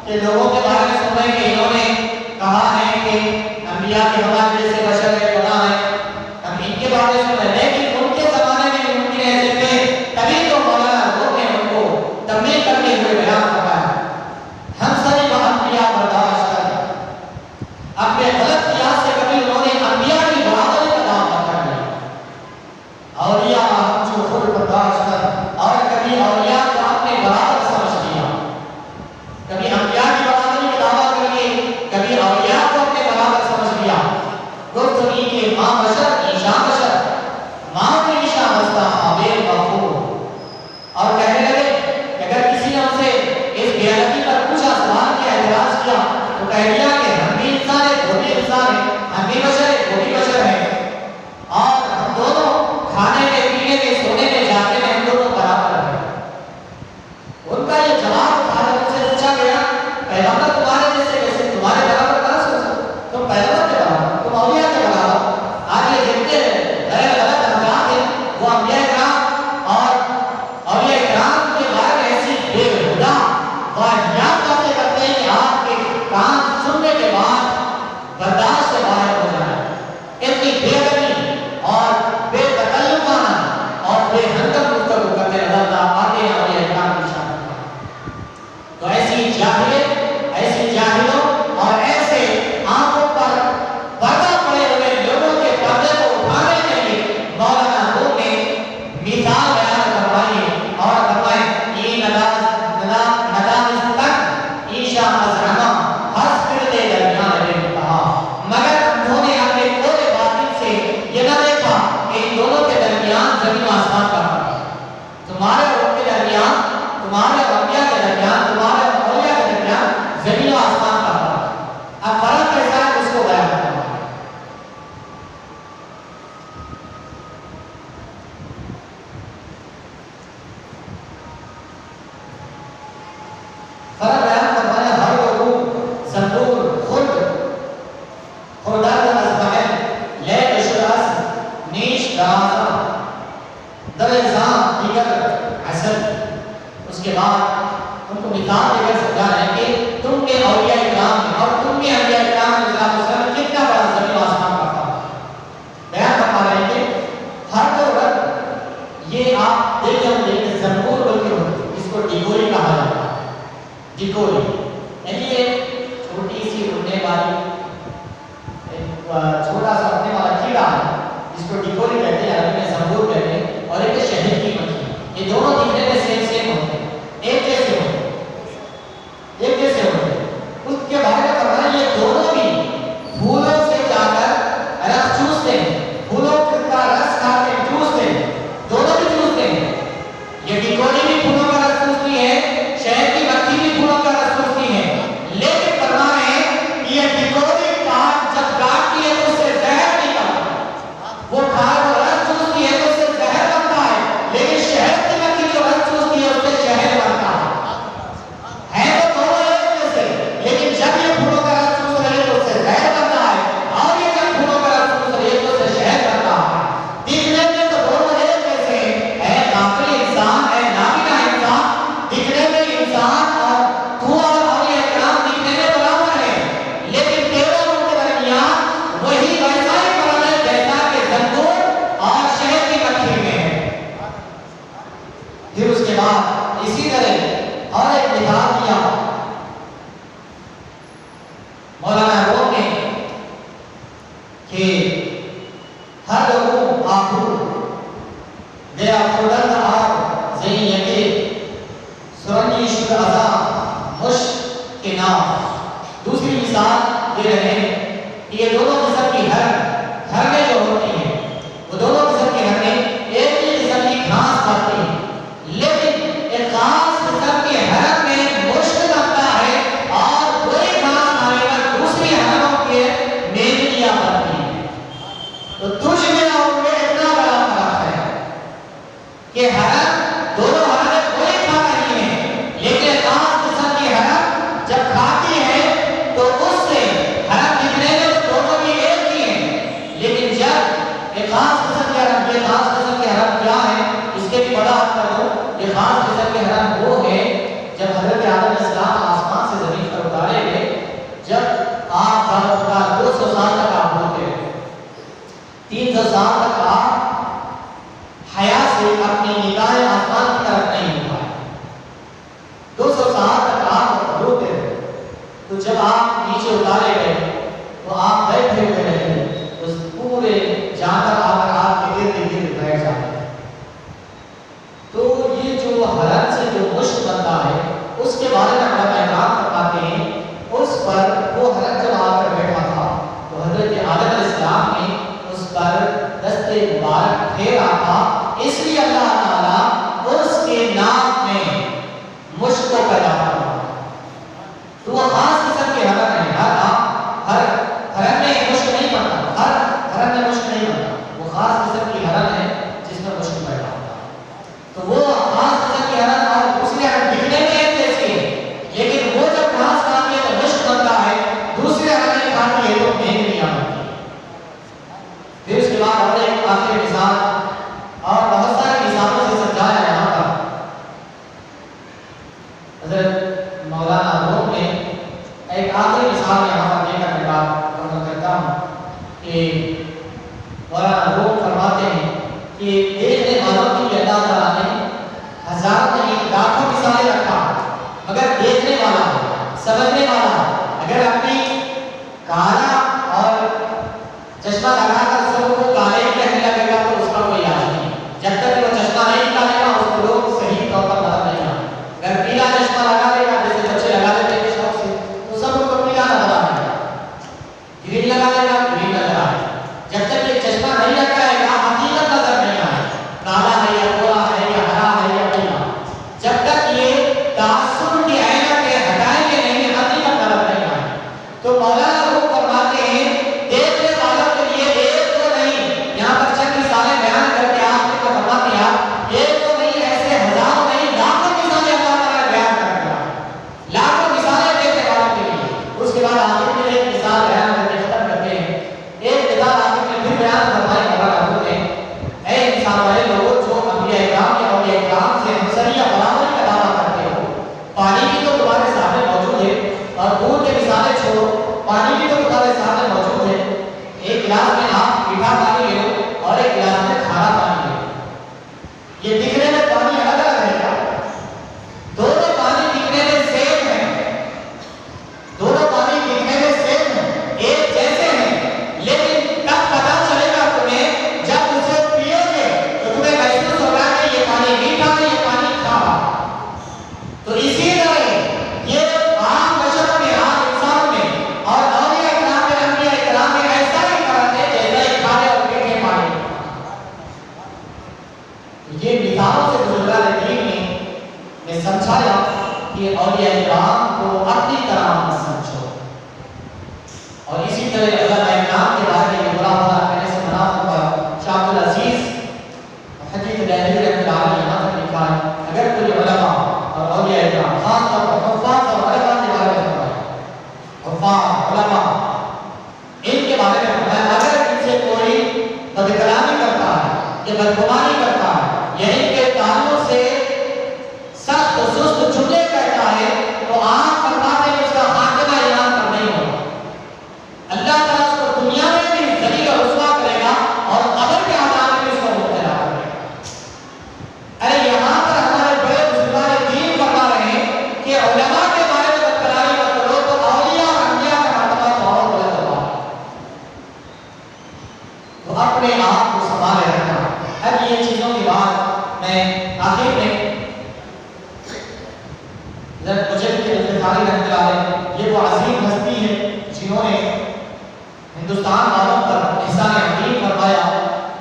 کے لوگوں کے بارے میں سن رہے ہیں کہ انہوں نے کہا ہے کہ انبیاء کے ہمارے جیسے بشر ہے خدا ہے ہم ان کے بارے میں سن رہے ہیں لیکن ان کے زمانے میں ممکن ایسے تھے تبھی تو مولانا روح نے ان کو تبلیغ کرتے ہوئے بیان فرمایا ہم سبھی کو انبیاء برداشت کر اپنے غلط قیاس سے کبھی انہوں نے انبیاء کی برابری کا دعویٰ کر لیا اولیاء ہم جو خود برداشت کر اور کبھی اولیاء کو اپنے برابر سمجھ لیا کبھی انبیاء کی برابری کا دعویٰ کر لیے کبھی اولیاء کو اپنے برابر سمجھ لیا گفتگی کے ماں بشر عیشا بشر ماں کی عیشا بستا آبیر غفور اور کہنے لگے کہ اگر کسی نے ان سے اس بیانتی آسمان کا فرق ہے. تمہارے اور ان کے درمیان، تمہارے اور انبیاء کے درمیان، تمہارے اور اولیاء کے درمیان زمین و آسمان کا فرق ہے. اب فرق کیسا ہے اس کو بیان کرنا ہے. فرق بیان فرمایا ہر لوگوں زنبور خرد خرداد ازبحل لیل اشراس نیش درازہ درزان دیگر عسل. اس کے بعد ان کو مثال دے کر سمجھا رہے ہیں کہ تم کے اولیاء اکرام میں اور تم کے انبیاء اکرام علیہ الصلوۃ والسلام کتنا بڑا زمین و آسمان کا فرق ہے. بیان فرما رہے ہیں کہ ہر دو رنگ یہ آپ دیکھ رہے ہوں کہ زنبور بلکہ ہوتی ہے، اس کو ڈیگوری کہا جاتا ہے. ڈیگوری یعنی یہ چھوٹی سی اڑنے والی چھوٹا سا اڑنے والا کیڑا ہے جس کو ڈیگوری کہتے ہیں، عربی میں زنبور کہتے ہیں، اور ایک شہد کی مکھی. یہ دونوں دکھنے میں سیم ہوتے ہیں، ایک جیسے ہوتے ہیں، ایک جیسے ہوتے ہیں. اس کے بارے میں فرمایا یہ دونوں بھی پھولوں سے جا کر رس چوستے ہیں، پھولوں کا رس کھا کے چوستے ہیں، دونوں بھی چوستے ہیں. یہ ڈیگوری بھی پھولوں کا رس چوستی ہے، شہد کی مکھی بھی پھولوں کا رس چوستی ہے. لیکن فرما رہے ہیں کہ یہ ڈیگوری جب کاٹتی ہے تو اس سے زہر نکلتا، وہ کھائے وہ رس چوستی ہے تو اس سے زہر بنتا ہے. لیکن شہد کی مکھی جو رس چوستی ہے اس سے شہد بنتا ہے تو دونوں ایک جیسے. لیکن جب یہ پھولوں کا رس چوس رہی ہے تو اس سے زہر بنتا ہے، اور یہ جب پھولوں کا رس چوس رہی ہے تو اس سے شہد بنتا ہے. دکھنے میں تو دونوں ایک جیسے ہیں. اے غافل انسان، اے نابینا انسان، دکھنے میں انسان اور تو اور اولیاء کرام دکھنے میں برابر ہے، لیکن تیرے اور ان کے درمیان وہی ویسا ہی فرق ہے جیسا کہ زنبور اور شہد کی مکھی میں ہے. پھر اس کے بعد اسی طرح اور ایک مثال دیا مولانا روم نے کہ ہر لوگوں آخو دیا خودن اور زین یکی سرنی شکر ازا مشک کے نام. دوسری مثال دے رہے ہیں کہ یہ دونوں قسم کی ہرنیں جو ہوتی ہیں وہ دونوں قسم کی ہرنیں ایک ہی قسم کی گھاس کھاتی ہیں، لیکن ایک خاص قسم کی ہرن میں مشک بنتا ہے اور وہی گھاس کھانے پر دوسری ہرنوں کے میویاں بنتی ہیں. تو تجھ میں اور ان میں اتنا بڑا فرق ہے کہ ہرن دونوں ہرنیں وہی کھا رہی ہیں، لیکن ایک خاص قسم کی ہرن جب کھاتی ہے تو اس سے ہرن دکھنے میں دونوں بھی ایک ہی ہیں، لیکن جب ایک خاص قسم کی ہرن، یہ خاص قسم کی ہرن کیا ہے اس کے بھی بڑا حد کر دو. یہ خاص قسم کی ہرن وہ ہے جب حضرت آدم علیہ السلام آسمان سے زمین پر اتارے گئے، جب آپ 200 سال تک آپ ہوتے رہے، 300 سال تک آپ حیا سے اپنی نگاہ آسمان کی طرف نہیں اٹھائے، 200 سال تک آپ روتے رہے. تو جب آپ نیچے اتارے گئے تو آپ بیٹھے ہوئے رہے، اس پورے جانور آ کر آپ کے ارد گرد بیٹھ جاتے ہیں. تو یہ جو ہرن سے جو مشک بنتا ہے اس کے بارے میں علماء کرام فرماتے ہیں اس پر وہ ہرن جب آ کر بیٹھا تھا تو حضرت آدم علیہ السلام نے اس پر دست مبارک پھیرا تھا، اس لیے اللہ تعالیٰ اس کے ناک میں مشک کو پیدا کرا. تو وہ خاص قسم کے ہرن ہے. ہر ہرن میں مشک نہیں بنتا، ہر ہرن میں مشک نہیں بنتا، وہ خاص قسم کی ہرن ہے جس میں مشک پیدا ہوتا ہے. تو وہ خاص قسم کی ہرن اور دوسری ہرن دکھنے میں ایک جیسی ہے، لیکن وہ جب گھاس کھاتی ہے تو مشک بنتا ہے، دوسری ہرن کھاتی ہے تو میویاں بنتی ہے. پھر اس کے بعد اور ایک آخری مثال اور بہت ساری مثالوں سے سمجھایا یہاں پر. حضرت مولانا روم نے ایک آخری مثال یہاں پر دے کر میں بات مکمل کرتا ہوں کہ مولانا روم فرماتے ہیں کہ دیکھنے والوں کی اللہ تعالیٰ نے ہزار نہیں لاکھوں مثالیں رکھا، مگر دیکھنے والا سمجھنے والا اگر اپنی کالا اور چشمہ لگا کر سب کو کالے کہنے لگے گا تو اس کا کوئی علاج نہیں. جب تک وہ چشمہ نہیں نکالے گا اس کو لوگ صحیح طور پر نظر نہیں آئے. اگر پیلا چشمہ لگا دے گا جیسے بچے لگا دیتے ہیں شوق سے تو سب کو پیلا نظر آئے گا، گرین لگا دے گا گرین نظر آئے. جب تک یہ چشمہ نہیں لگائے گا حقیقت نظر نہیں آئے، کالا ہے یا یہ دکھنے میں پانی الگ الگ ہے کیا؟ دونوں پانی دکھنے میں سیم ہیں، دونوں پانی دکھنے میں سیم ہیں، ایک جیسے ہیں، لیکن تب پتا چلے گا تمہیں جب اسے پیو گے تو تمہیں محسوس ہوگا کہ یہ پانی میٹھا ہے، یہ پانی کھارا۔ تو اسی طرح یہ عام بشر میں، عام انسان میں اور اولیاء کرام میں، انبیاء کرام میں ایسا ہی فرق ہے جیسا ہی کھارے اور میٹھے پانی۔ یہ مثالوں سے بزرگان دین نے سمجھایا کہ اولیاء کرام کو اپنی طرح مت سمجھو، اور اسی طرح اللہ اکرام کے بارے میں برا بھلا کہنے سے منع فرمایا۔ شاہ عبدالعزیز حدیث دہلوی رحمۃ اللہ علیہ یہاں تک لکھا ہے اگر کوئی علماء اور اولیاء کرام، خاص طور پر حفاظ اور علماء کے بارے میں فرمایا، حفاظ علماء ان کے بارے میں فرمایا اگر ان سے کوئی بدکلامی کرتا ہے یا بدگمانی کرتا ہے یا ان کے تعلق سے سخت و سست جملے کہتا ہے تو آپ فرماتے ہیں اس کا خاتمہ ایمان پر نہیں ہوگا، اللہ تعالیٰ اس کو دنیا میں بھی ذلیل و رسوا کرے گا اور قبر کے عذاب میں اس کو مبتلا کرے گا۔ ارے یہاں پر ہمارے بڑے بزرگان دین فرما رہے ہیں کہ علماء کے بارے میں بدکلامی مت کرو تو اولیاء اور انبیاء کا مرتبہ تو اور بلند ہوگا۔ تو اپنے آپ کو سنبھالے رکھنا۔ اب یہ چیزوں کی بات میں آخر میں مجھے الفخاری رحمۃ اللہ علیہ، یہ وہ عظیم ہستی ہے جنہوں نے ہندوستان والوں پر احسان عظیم فرمایا،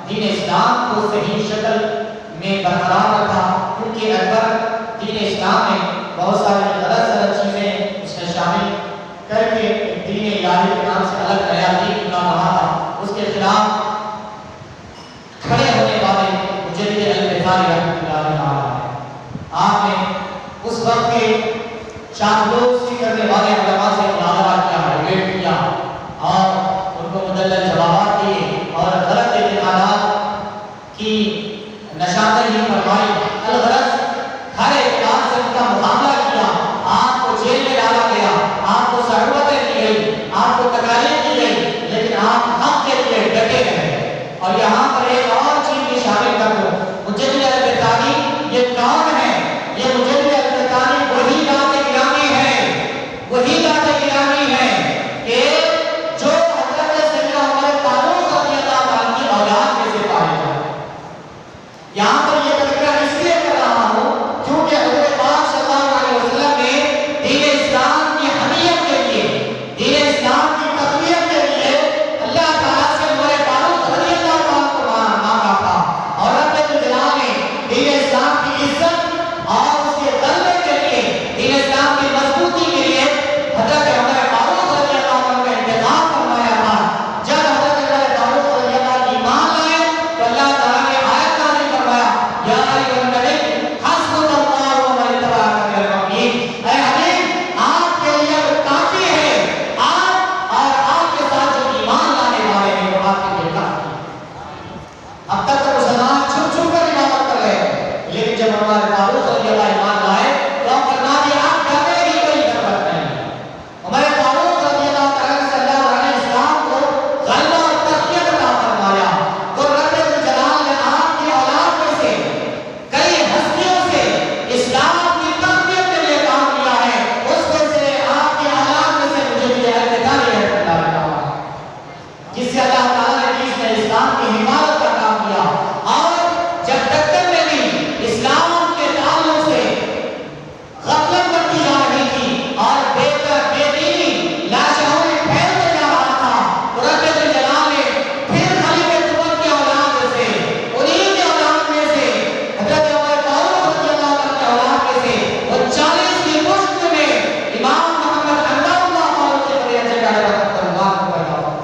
دین اسلام کو صحیح شکل میں برقرار رکھا، کیونکہ اکبر دین اسلام میں بہت ساری غلط چیزیں اس میں شامل کر کے دین الہی کے نام سے الگ نیا دین نکال رہا تھا، اس کے خلاف کھڑے ہونے والے مجدد الفخاری رحمۃ اللہ علیہ آپ نے اس وقت کے چاندوسی کرنے والے علماء سے مناظرہ کیا، ڈیبیٹ کیا اور ان کو مدلل جوابات دیے اور غلط اعتقادات کی نشاندہی فرمائی۔ الغرض ہر اعتقاد سے ان کا مقابلہ کیا، آپ کو جیل میں ڈالا گیا، آپ کو سہولتیں دی گئی، آپ کو تکالیف دی گئی، لیکن آپ حق کے لیے ڈٹے رہے۔ اور یہاں پر ایک اور چیز بھی شامل کر دو، مجدد الفخاری یہ کون ہے؟ یہ مجدد الفخاری وہی ذات گرامی ہے، وہی ذات گرامی ہے کہ جو حضرت سیدنا عمر فاروق رضی اللہ عنہ کی اولاد میں سے پائے جاتے ہیں۔ یہاں پر یہ تذکرہ اس لیے کر رہا ہوں کیونکہ حضرت پاک صلی اللہ علیہ وسلم نے دین اسلام کی حمیت کے لیے، دین اسلام کی تقویت کے لیے اللہ تعالیٰ سے عمر فاروق رضی اللہ عنہ کو مانگا تھا، اور رب الجلال نے دین اسلام کی عزت اور اس کے غلبے کے لیے، دین اسلام کی مضبوطی کے لیے حضرت عمر فاروق رضی اللہ عنہ کا انتخاب فرمایا تھا۔ جب حضرت عمر فاروق رضی اللہ عنہ ایمان لائے تو اللہ تعالیٰ نے آیت نازل فرمایا، یا ایھا النبی حسبک اللہ ومن اتبعک من المؤمنین، اے حبیب آپ کے لیے کافی ہے، آپ اور آپ کے ساتھ جو ایمان لانے والے ہیں وہ آپ کے لیے کافی ہے۔ اب تک تو مسلمان چھپ چھپ کر عبادت کر رہے ہیں، لیکن جب عمر فاروق رضی اللہ ایمان لائے تو فرما دیا آپ ڈرنے کی کوئی ضرورت نہیں۔ عمر فاروق رضی اللہ تعالیٰ صلی اللہ علیہ وسلم کو غلبہ اور تقویت عطا فرمایا، تو رب الجلال نے آپ کی اولاد میں سے کئی ہستیوں سے اسلام کی تقویت کے لیے کام کیا ہے، اس میں سے آپ کی اولاد میں سے مجدد الفخاری رحمۃ اللہ علیہ جس سے اللہ تعالیٰ نے بیچ میں اسلام کی حفاظت کا کام کیا، اور جب دکن میں بھی اسلام کے تعلق سے غفلت بڑھتی جا رہی تھی اور بے دینی لاشعوری پھیلتے جا رہا تھا، تو رب الجلال نے پھر خلیفہ دوم کی اولاد میں سے، انہی کی اولاد میں سے حضرت عمر فاروق رضی اللہ عنہ کی اولاد میں سے وہ 40 کی مشت میں امام محمد انور اللہ فاروق کے بڑے جگہ رحمۃ اللہ کو پیدا ہوا،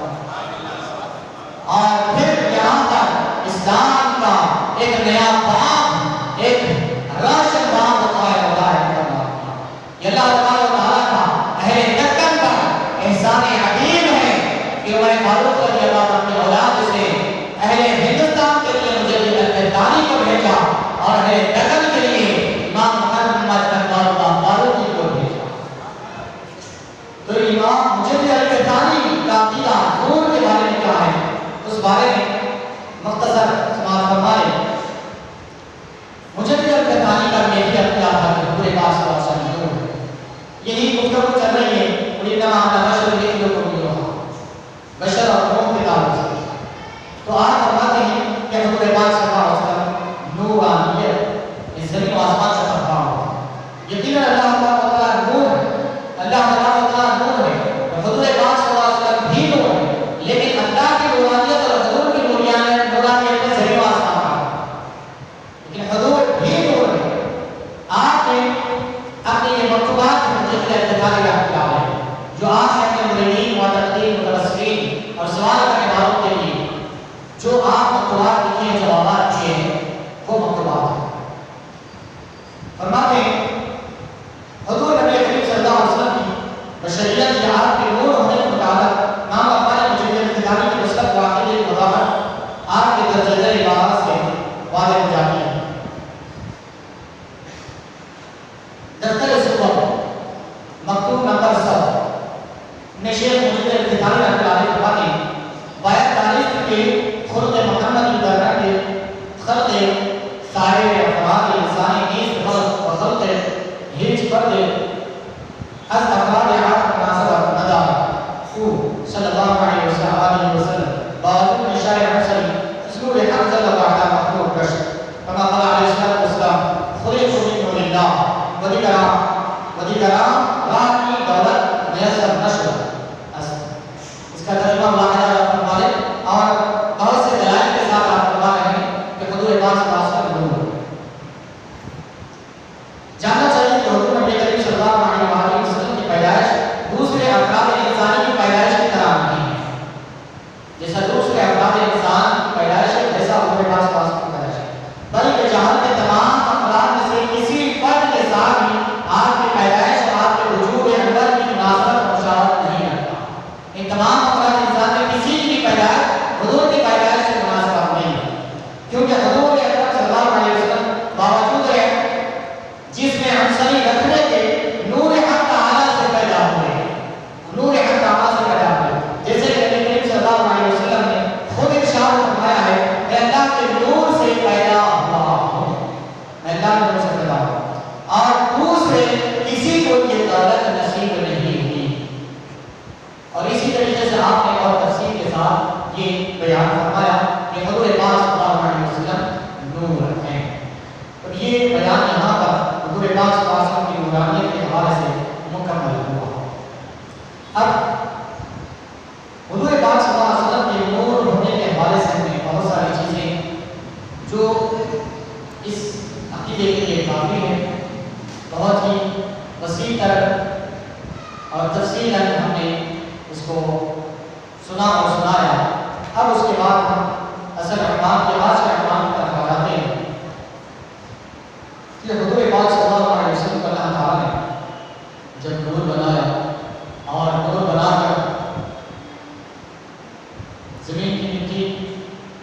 اور پھر یہاں پر اسلام کا ایک نیا باب، ایک روشن باب قائم ہوتا ہے۔ یہ اللہ تبارک و تعالیٰ کا اہل دکن پر احسان عظیم ہے کہ عمر فاروق رضی اللہ عنہ کی اولاد سے اہل ہندوستان کے لیے مجدد الفخاری کو بھیجا، اور اہل دکن کے لیے امام محمد انور اللہ فاروقی کو بھیجا۔ تو امام مجدد الفخاری کا عقیدہ نور کے بارے میں کیا ہے، اس بارے میں مختصر سماعت فرمائے۔ زمین و آسمان سے برپا ہوا ہے۔ یقیناً اللہ تعالیٰ نور ہے، اللہ تعالیٰ نور ہے، حضور پاک صلی اللہ علیہ وسلم بھی نور ہے، لیکن اللہ کی نورانیت اور حضور کی نورانیت میں زمین و آسمان کا ہے، لیکن حضور بھی نور ہے۔ آپ نے اپنی یہ مکتوبات مجدد اعتقادی رکھا ہے جو آج کے مریدین، معتقدین، متبصرین اور سوال کرنے والوں کے لیے جو آپ مکتوبات لکھے ہیں، جوابات کیے ہیں، وہ مکتوبات ہیں۔ فرماتے ہیں حضور نبی کریم صلی اللہ علیہ وسلم کی بشریت یا آپ کے نور ہونے کے مطابق امام اقبال مجدد اعتقادی کی نسبت واقعی کی وضاحت آپ کے درجہ عبارت سے واضح ہو جاتی ہے۔ دفتر صور مکتوب نمبر 100 میں شیخ مجدد اعتقادی رحمۃ اللہ فرماتے ہیں باید تاریخ کے خلق محمدی در رنگ خلق سائر افراد انسانی نیز خلق و خلق ہیچ فرد از افراد عام مناسبت ندا او صلی اللہ علیہ وسلم باوجود نشائر حسنی حضور حق جل وعلا مخلوق رشد کما قال علیہ السلام خلق من نور اللہ ودیگران راہ کی دولت میسر نشد۔ اس کا ترجمہ اللہ تعالیٰ فرما دے اور بہت سے دلائل کے ساتھ آپ فرما رہے ہیں کہ حضور پاک صلی اللہ علیہ وسلم نور ہے۔ جاننا چاہیے کہ حضور نبی کریم صلی اللہ علیہ وسلم کی پیدائش دوسرے افراد انسانی کی پیدائش کی طرح نہیں ہے، جیسا دوسرے افراد انسان کی پیدائش ہے ویسا حضور پاک صلی اللہ علیہ وسلم کی پیدائش ہے، بلکہ جہاں کے تمام افراد میں سے کسی فرد کے ساتھ بھی آپ کی پیدائش اور آپ کے وجود اکبر کی مناسبت اور مشابہت نہیں رکھتا۔ ان تمام افراد انسان میں کسی کی بھی پیدائش حضور کی پیدائش سے مناسبت نہیں ہے، کیونکہ حضور اکرم صلی اللہ علیہ وسلم باوجود ہے جس میں عنصری رکھنے کے نور حق تعالیٰ سے پیدا ہوئے، نور حق تعالیٰ سے پیدا ہوئے، جیسے کہ نبی کریم صلی اللہ علیہ وسلم نے خود ارشاد فرمایا ہے میں اللہ کے نور سے پیدا ہوا ہوں، میں اللہ کے نور سے پیدا ہوا اور دوسرے کسی کو یہ دولت نصیب نہیں ہوئی۔ اور اسی طریقے سے آپ نے اور تفصیل کے ساتھ یہ بیان فرمایا کہ حضور پاک صلی اللہ علیہ وسلم نور ہیں۔ اور یہ بیان یہاں پر حضور پاک صلی اللہ علیہ وسلم کی نورانیت کے حوالے سے مکمل ہوا۔ اب حضور پاک صلی اللہ علیہ وسلم کے نور ہونے کے حوالے سے ہمیں بہت ساری چیزیں جو اس عقیدے کے لیے کافی ہیں، بہت ہی وسیع تر اور تفصیل ہم نے اس کو سنا اور سنایا۔ اب اس کے بعد ہم اصل عنوان کے آج کے عنوان کی طرف آ جاتے ہیں کہ حضور پاک صلی اللہ علیہ وسلم کو اللہ تعالیٰ نے جب نور بنایا اور نور بنا کر زمین کی مٹی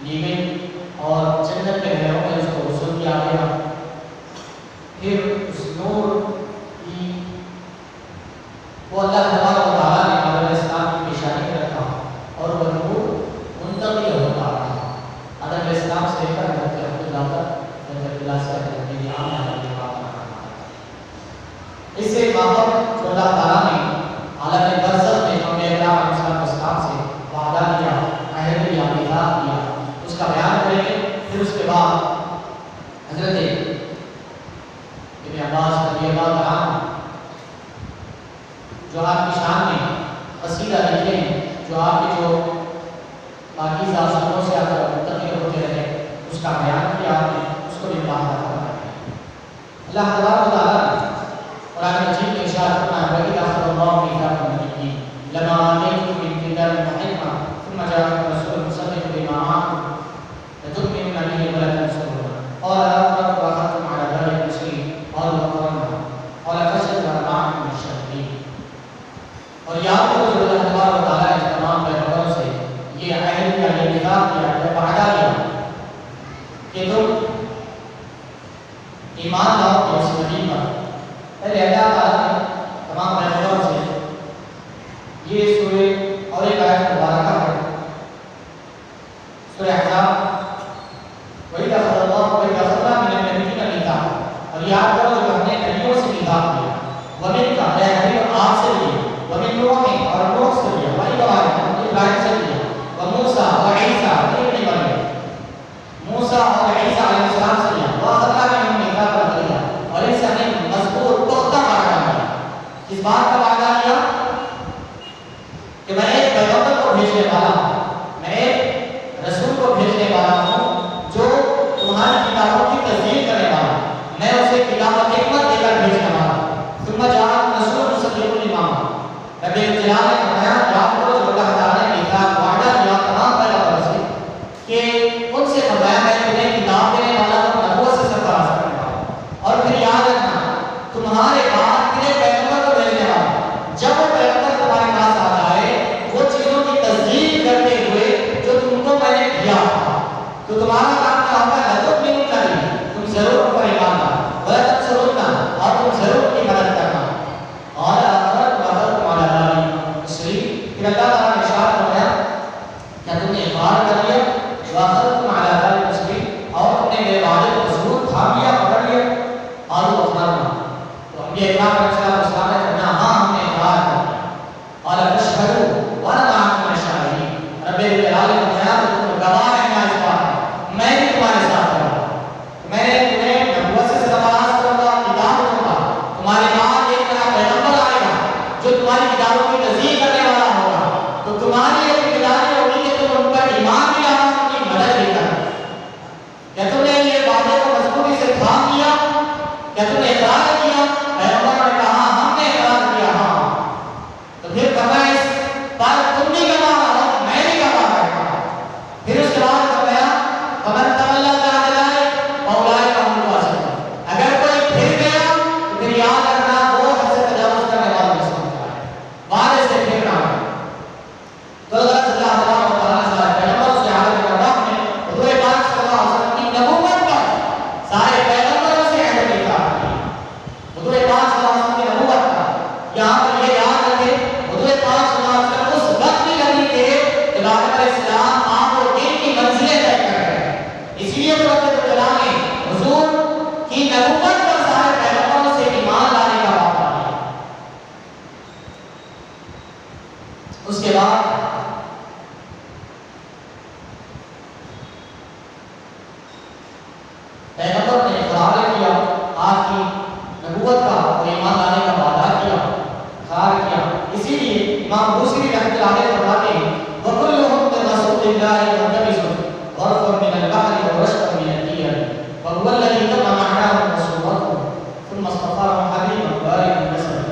لی گئی اور جنت کے نہروں میں اس کو غسل کیا گیا، پھر اس نور کی وہ اللہ تعالیٰ نے آدم علیہ السلام کی پیشانی میں رکھا اور وہ نور منتقل ہوتا رہا آدم علیہ السلام سے لے کر حضرت عبداللہ تک، حضرت عبداللہ سے حضرت عام اس سے باہر جو اللہ تعالیٰ نے عالم برزخ میں انبیاء علیہ السلام سے وعدہ کیا، عہد لیا، میثاق کیا، اس کا بیان کریں گے۔ پھر اس کے بعد حضرت ابن عباس رضی اللہ عنہ جو آپ کی شان میں قصیدہ لکھے ہیں، جو آپ کے جو پاکیزہ سنوں سے آپ منتقل ہوتے رہے، اس کا بیان کیا آپ نے، اس کو بھی باہر کرنا ہے۔ اللہ تبارک و تعالیٰ قرآن مجید میں ارشاد فرمایا وَإِذْ أَخَذَ اللَّهُ مِيثَاقَ النَّبِيِّينَ لَمَا آتَيْتُكُم مِّن كِتَابٍ وَحِكْمَةٍ ثُمَّ جَاءَكُمْ رَسُولٌ مُصَدِّقٌ لِمَا مَعَكُمْ لَتُؤْمِنُنَّ بِهِ وَلَتَنصُرُنَّهُ قَالَ أَأَقْرَرْتُمْ وَأَخَذْتُمْ عَلَىٰ ذَلِكَ إِصْرِي قَالُوا أَقْرَرْنَا قَالَ فَاشْهَدُوا وَأَنَا مَعَكُم مِّنَ الشَّاهِدِينَ۔ اور یاد کرو جب اللہ تبارک و تعالیٰ نے تمام پیغمبروں سے یہ عہد کیا، یہ میثاق کیا، یہ وعدہ کیا کہ تم ایمان لاؤ گے اس نبی پر، پہلے اللہ تعالیٰ نے تمام پیغمبروں سے یہ سورہ اور ایک آیت مبارکہ ہے سورہ احزاب وَإِذْ أَخَذَ اللَّهُ وَإِذْ أَخَذْنَا مِنَ النَّبِيِّينَ مِيثَاقًا، اور یاد کرو جب ہم نے نبیوں سے میثاق لیا، وَمِنْكَ اے حبیب آپ سے لیا، وَمِنْ نُوحٍ اور نوح سے لیا، وَإِبْرَاہِيمَ ابراہیم سے لیا، وَمُوسَىٰ وَعِیسَىٰ ابن مریم موسیٰ اور عیسیٰ علیہ السلام سے لیا، وَأَخَذْنَا مِنْهُم مِّيثَاقًا بات کا وعدہ کیا کہ میں ایک پیغمبر کو بھیجنے والا ہوں، میں ایک رسول کو بھیجنے والا ہوں جو تمہاری کتابوں کی تصدیق کرنے والا ہے، میں اسے کتاب و حکمت دے کر بھیجنے والا ہوں۔ ثم جاءکم رسول مصدق لما رب الجلال نے فرمایا یاد کرو جو اللہ تعالیٰ نے کتاب وعدہ کیا تمام پیغمبروں سے کہ ان سے فرمایا میں تمہیں کتاب دینے والا ہوں، نبوت سے سرفراز کرنے والا ہوں، اور پھر یاد رکھنا تمہارے بعد پھر ایک پیغمبر کو بھیجنے والا ہوں، جب وہ پیغمبر تمہارے پاس آ جائے وہ چیزوں کی تصدیق کرتے ہوئے جو تم کو میں نے دیا تھا، تو تمہارا کام کیا ہوگا؟ لَتُؤْمِنُنَّ بِهِ، تم ضرور پر ایمان لانا، وَلَتَنْصُرُنَّهُ، اور تم ضرور کی مدد کرنا، اور وَأَخَذْتُمْ عَلَىٰ ذَلِكَ إِصْرِي، پھر اللہ تعالیٰ نے ارشاد فرمایا کیا تم نے اقرار کر لیا؟ وَأَخَذْتُمْ عَلَىٰ ذَلِكَ إِصْرِي، اور تم نے میرے وعدے کو ضرور تھام لیا، پکڑ لیا، اور وہ اقرار تو انبیاء اکرام علیہ السلام نے کہا ہاں ہم نے اقرار کر لیا، اور فَاشْهَدُوا وَأَنَا مَعَكُمْ مِنَ الشَّاهِدِينَ، رب الجلال نے فرمایا تو تم گواہ رہنا اس بات میں بھی تمہارے ساتھ رہوں، میں تمہیں نبوت سے سرفراز کروں گا، کتاب دوں گا، تمہارے بعد ایک نیا پیغمبر آئے گا جو تمہاری کتابوں کی تصدیق کرنے والا ہوگا، تو تمہاری ایک ذمہ ہوگی کہ تم ان پر ایمان بھی لانا، ان کی مدد بھی کرنا۔ کیا تم نے یہ وعدے کو مضبوطی سے تھام لیا؟ کیا تم نے اقرار کیا؟ پیغمبر نے کہا ہم نے اقرار کیا، ہاں۔ تو پھر فرمایا اس پر تم بھی گواہ رہو، میں بھی گواہ رہتا ہوں۔ پھر اس کے بعد فرمایا فَمَن تَوَلَّىٰ بَعْدَ ذَٰلِكَ فَأُولَٰئِكَ هُمُ الْفَاسِقُونَ، اگر کوئی پھر گیا تو پھر یاد رکھنا وہ حد سے تجاوز کرنے والا میں سے ہوتا ہے، وعدے سے پھرنا ہے۔ تو اللہ صلی اللہ علیہ وسلم پیغمبر سے عالم ارواح میں حضور پاک صلی اللہ علیہ وسلم کی نبوت پر سارے پیغمبروں سے عہد و اقرار کیا۔ حضور پاک صلی اللہ علیہ وسلم کی نبوت پر یہاں پر یہ یاد رکھے حضور پاک صلی اللہ علیہ وسلم اس وقت بھی نبی تھے جب آدم علیہ السلام آپ اور دین کی منزلیں طے کر رہے ہیں، اس لیے تو رب الجلال نے حضور کی نبوت پر سارے پیغمبروں سے ایمان لانے کا وعدہ کیا۔ اس کے بعد پیغمبر نے اقرار کیا آپ کی نبوت کا اور ایمان لانے کا وعدہ کیا، اقرار کیا۔ اسی لیے امام بوصیری رحمۃ اللہ علیہ فرماتے ہیں وَكُلُّهُمْ بِرَسُولِ اللَّهِ مُلْتَمِسٌ غَرْفٌ مِنَ الْبَحْرِ وَرَشْفٌ مِنَ الدِّيَرِ وَهُوَ الَّذِي تَمَّ مَعْنَاهُ رَسُولَتُهُ ثُمَّ اصْطَفَاهُ حَبِيبًا بَارِكًا نَسَبًا۔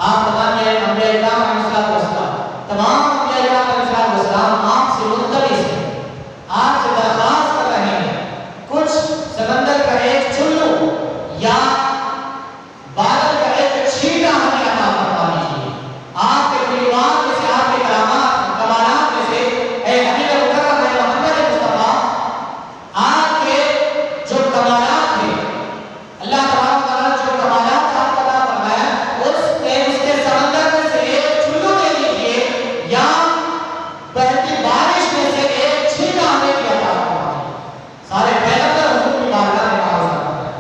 آپ تمام انبیاء اکرام علیہ السلام تمام انبیاء اکرام علیہ السلام آپ سے ملتمس ہیں، آپ سے درخواست کر رہے ہیں کچھ سمندر کا ایک چلو یا بادل کا ایک چھینٹا ہمیں عطا فرما دیجیے، آپ کے کلمات میں سے، آپ کے کمالات میں سے، اے حبیب مکرم اے محمد مصطفیٰ، آپ کے جو کمالات ہیں، اللہ تبارک و تعالیٰ جو کمالات آپ عطا فرمایا اس کے سمندر میں سے ایک چلو دے دیجیے، یا بہتی بارش میں سے ایک چھینٹا ہمیں بھی عطا فرما دیجیے۔ سارے پیغمبر حضور کی بارگاہ میں معاوضہ کرتے ہیں۔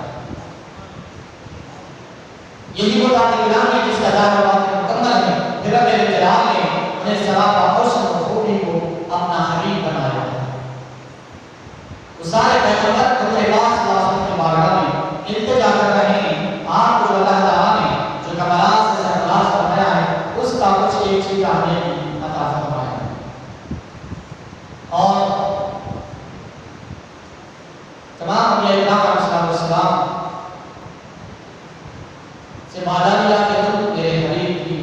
یہی وہ ذات گرامی ہے جس کا ظاہر بات مکمل ہے، پھر رب الجلال نے انہیں سراپا حسن و خوبی کو اپنا حبیب بنایا ہے۔ وہ سارے پیغمبر حضور پاک صلی اللہ علیہ وسلم کی بارگاہ میں التجا کر رہے ہیں، آپ کو اللہ تعالیٰ نے جو کمالات سے سرفراز فرمایا ہے اس کا کچھ ایک چیز ہمیں بھی عطا فرمایا ہے۔ اور تمام انبیاء اکرام علیہ السلام سے وعدہ دیا کہ تم میرے حبیب کی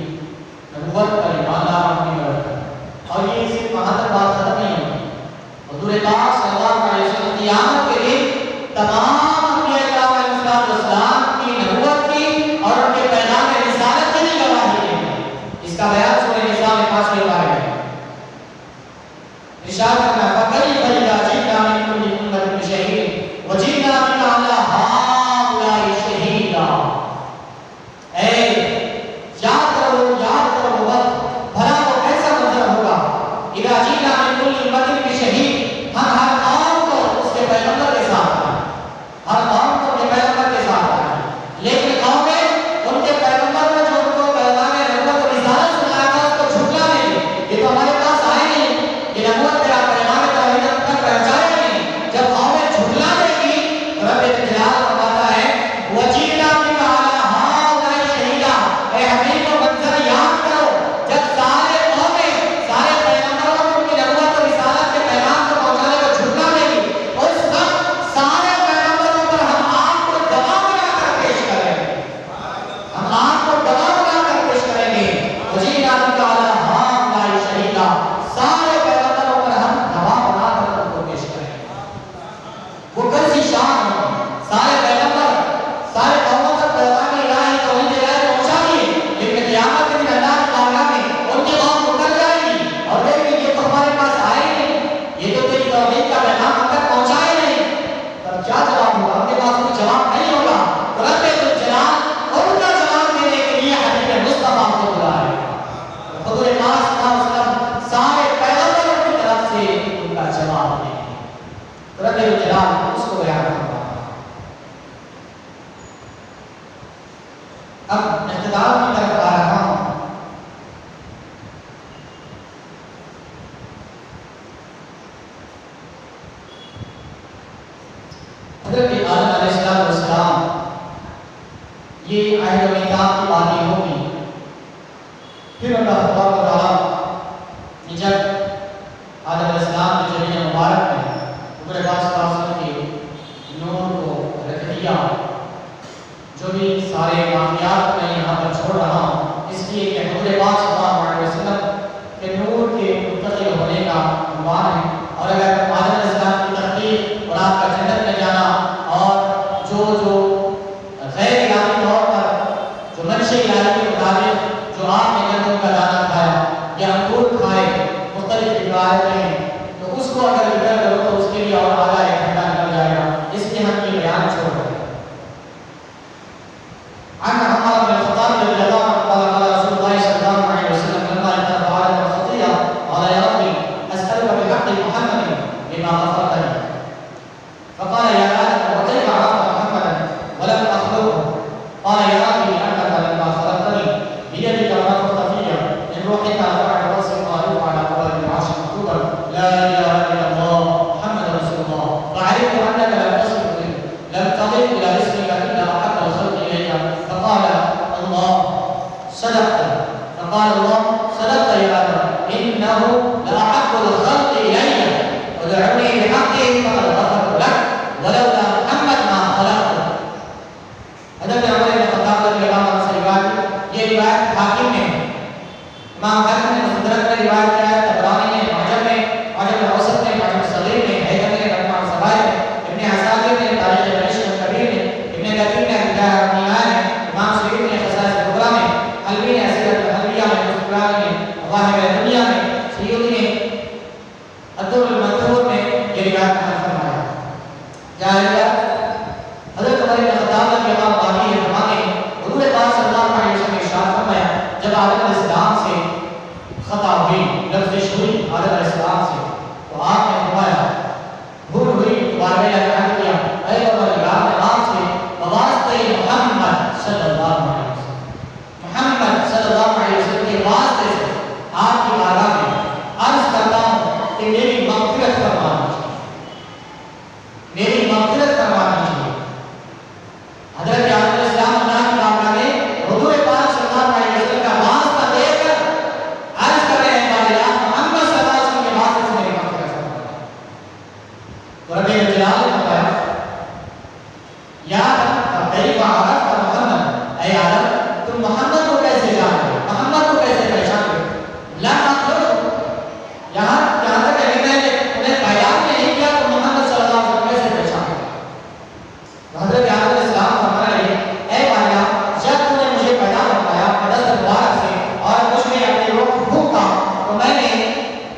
نبوت پر ایمان لانا، اپنی مدد کرنا۔ اور یہ صرف وہاں تک بات ختم نہیں ہوگی، حضور پاک صلی اللہ علیہ وسلم قیامت اب اختتام کی طرف آ رہا ہوں۔ حضرت آدم علیہ السلام یہ عہد و میثاق کی باتیں ہوگی، پھر اللہ تبارک و تعالیٰ نے جب آدم علیہ السلام کے جبین مبارک میں حضور پاک صلی اللہ علیہ وسلم کے نور کو رکھ دیا، جو بھی سارے واقعات میں یہاں پر چھوڑ رہا ہوں اس لیے کہ حضور پاک صلی اللہ علیہ وسلم کے نور کے متصل ہونے کا عنوان ہے، اور اگر آدم علیہ السلام کی تحقیق اور آپ کا جنت میں جانا اور جو غیر الہی طور پر جو منشأ الہی کے مطابق جو آپ نے گندم کا دانہ کھایا یا انگور کھائے مختلف روایتیں ہیں، تو اس کو اگر ذکر کرو تو اس کے لیے اور آگاہ ایک گھنٹہ نکل جائے گا، اس لیے ہم یہ بیان چھوڑ رہے ہیں۔ عن عمر بن الخطاب رضي الله عنه قال قال رسول الله صلى الله عليه وسلم لما ارتفع آدم الخطيئة قال يا ربي أسألك بحق محمد بما غفرت لي، فقال يا آدم وكيف عرفت محمدا ولم أخلقه؟ قال يا ربي أنك لما خلقتني بيدك ونفخت في من روحك رفعت رأسي وقالوا على قبر العرش مكتوبا لا إله إلا الله محمد رسول الله، فعرفت أنك لم تضف إلى اسمك إلا أحب الخلق إليك، فقال الله صدقت، فقال الله صدقت يا آدم إنه لأحب الخلق إلي، ادعوني بحقه فقد غفرت لك ولولا محمد ما خلقته۔ حضرت عمر بن الخطاب رضی اللہ عنہ سے روایت، یہ روایت حاکم نے، امام حاکم نے مستدرک میں روایت کیا ہے، طبرانی نے معجم میں، معجم اوسط میں، معجم صغیر میں، حیثم نے مجموع الصغائر میں، ابن عساکر نے تاریخ دمشق الکبیر میں، ابن کثیر نے بدایہ والنہایہ میں، امام سیوطی نے خصائص الکبریٰ میں، حلبی نے اسیرۃ الحلبیہ میں، مستقبرانی میں، مواہب الدنیا میں، سیوطی نے الدر المنثور میں یہ روایت نقل فرمایا۔ کیا ہے؟ حضرت عمر بن الخطاب رضی اللہ عنہ فرماتے ہیں حضور پاک صلی اللہ علیہ وسلم نے ارشاد فرمایا جب آدم علیہ السلام سے خطا ہوئی، لفظش ہوئی آدم علیہ السلام سے، تو آپ نے فرمایا بھول ہوئی تو بارگاہ الہی میں کیا اے پروردگار نے آپ سے بواسطہ محمد صلی اللہ علیہ وسلم، محمد صلی اللہ علیہ وسلم کے واسطے سے آپ کی بارگاہ میں عرض کرتا ہوں کہ میری مغفرت فرما دیجیے، میری مغفرت فرما دیجیے۔ حضرت آدم علیہ السلام اللہ کی بارگاہ میں حضور پاک صلی اللہ علیہ وسلم کا واسطہ دے کر عرض کر رہے ہیں بارگاہ محمد صلی اللہ علیہ وسلم کے واسطے سے میری مغفرت فرما دیجیے۔ تو رب الجلال نے فرمایا یا آدم کیف عرفت محمد، اے آدم تم محمد کو کیسے جانتے، محمد کو کیسے پہچانتے؟ لم اخلقه، یہاں تک کہ میں نے انہیں پیدا نہیں کیا تو محمد صلی اللہ علیہ وسلم کیسے پہچانتے؟ حضرت آدم علیہ السلام فرما رہے ہیں اے بھائیا جب تو نے مجھے پیدا فرمایا بدست مبارک سے اور مجھ میں اپنی روح پھونکا تو میں نے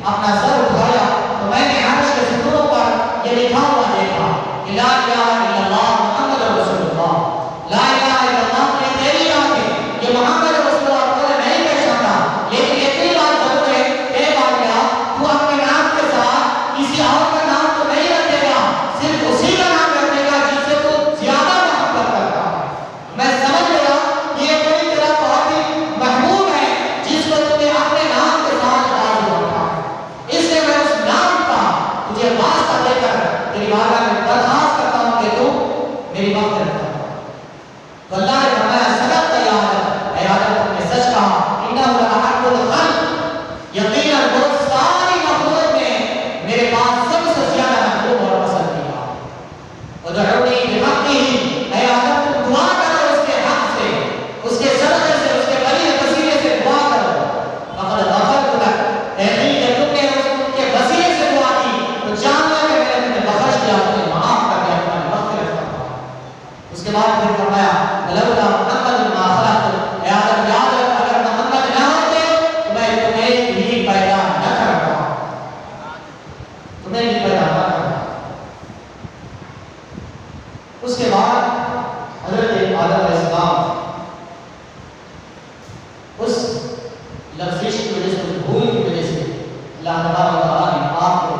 اپنا سر اٹھایا تو میں نے عرش کے ستونوں پر یہ لکھا ہوا دیکھا کہ لا الہ الا اللہ محمد رسول اللہ، لا الہ الا اللہ کی تیری بات ہے، یہ محمد رسول اللہ کو نہیں پہچانتا، لیکن اتنی بات ضرور ہے اے بھائیا تو اپنے نام کے ساتھ کسی اور کا نام تو نہیں رکھے گا، صرف اسی کا نام رکھے گا جس سے تو زیادہ محبت کرتا ہے۔ میں سمجھ گیا یہ کوئی تیرا بہت ہی محبوب ہے جس کو تم نے اپنے نام کے ساتھ راضی رکھا ہے، اس لیے میں اس نام کا تجھے واسطہ دے کر تیری بارگاہ میں درخواست کرتا ہوں کہ تو میری مغفرت کر۔ تو اللہ نے فرمایا صدقت یا آدم، اے آدم تم نے سچ کہا، انہ لأحب الخلق، یقیناً وہ ساری مخلوق میں میرے پاس سب سے زیادہ محبوب اور پسند کیا۔ ادعونی بحقہ، اے آدم تم دعا کرو اس کے حق سے، اس کے صدقے سے، اس کے ولی وسیلے سے دعا کرو، فقد غفرت لک، تحقیق کہ تم نے ان کے وسیلے سے دعا کی تو جان لو کہ میں نے تمہیں بخش دیا، تمہیں معاف کر دیا، تمہیں مغفرت فرمایا۔ اس کے بعد پھر فرمایا ولولا محمد ما خلقت، اے آدم یاد رکھ اگر محمد نہ ہوتے تو میں تمہیں بھی پیدا نہ کرتا، تمہیں بھی پیدا نہ کرتا۔ اس کے بعد حضرت آدم علیہ السلام اس لفظش کی وجہ سے، اس بھول کی وجہ سے اللہ تبارک و تعالیٰ نے آپ کو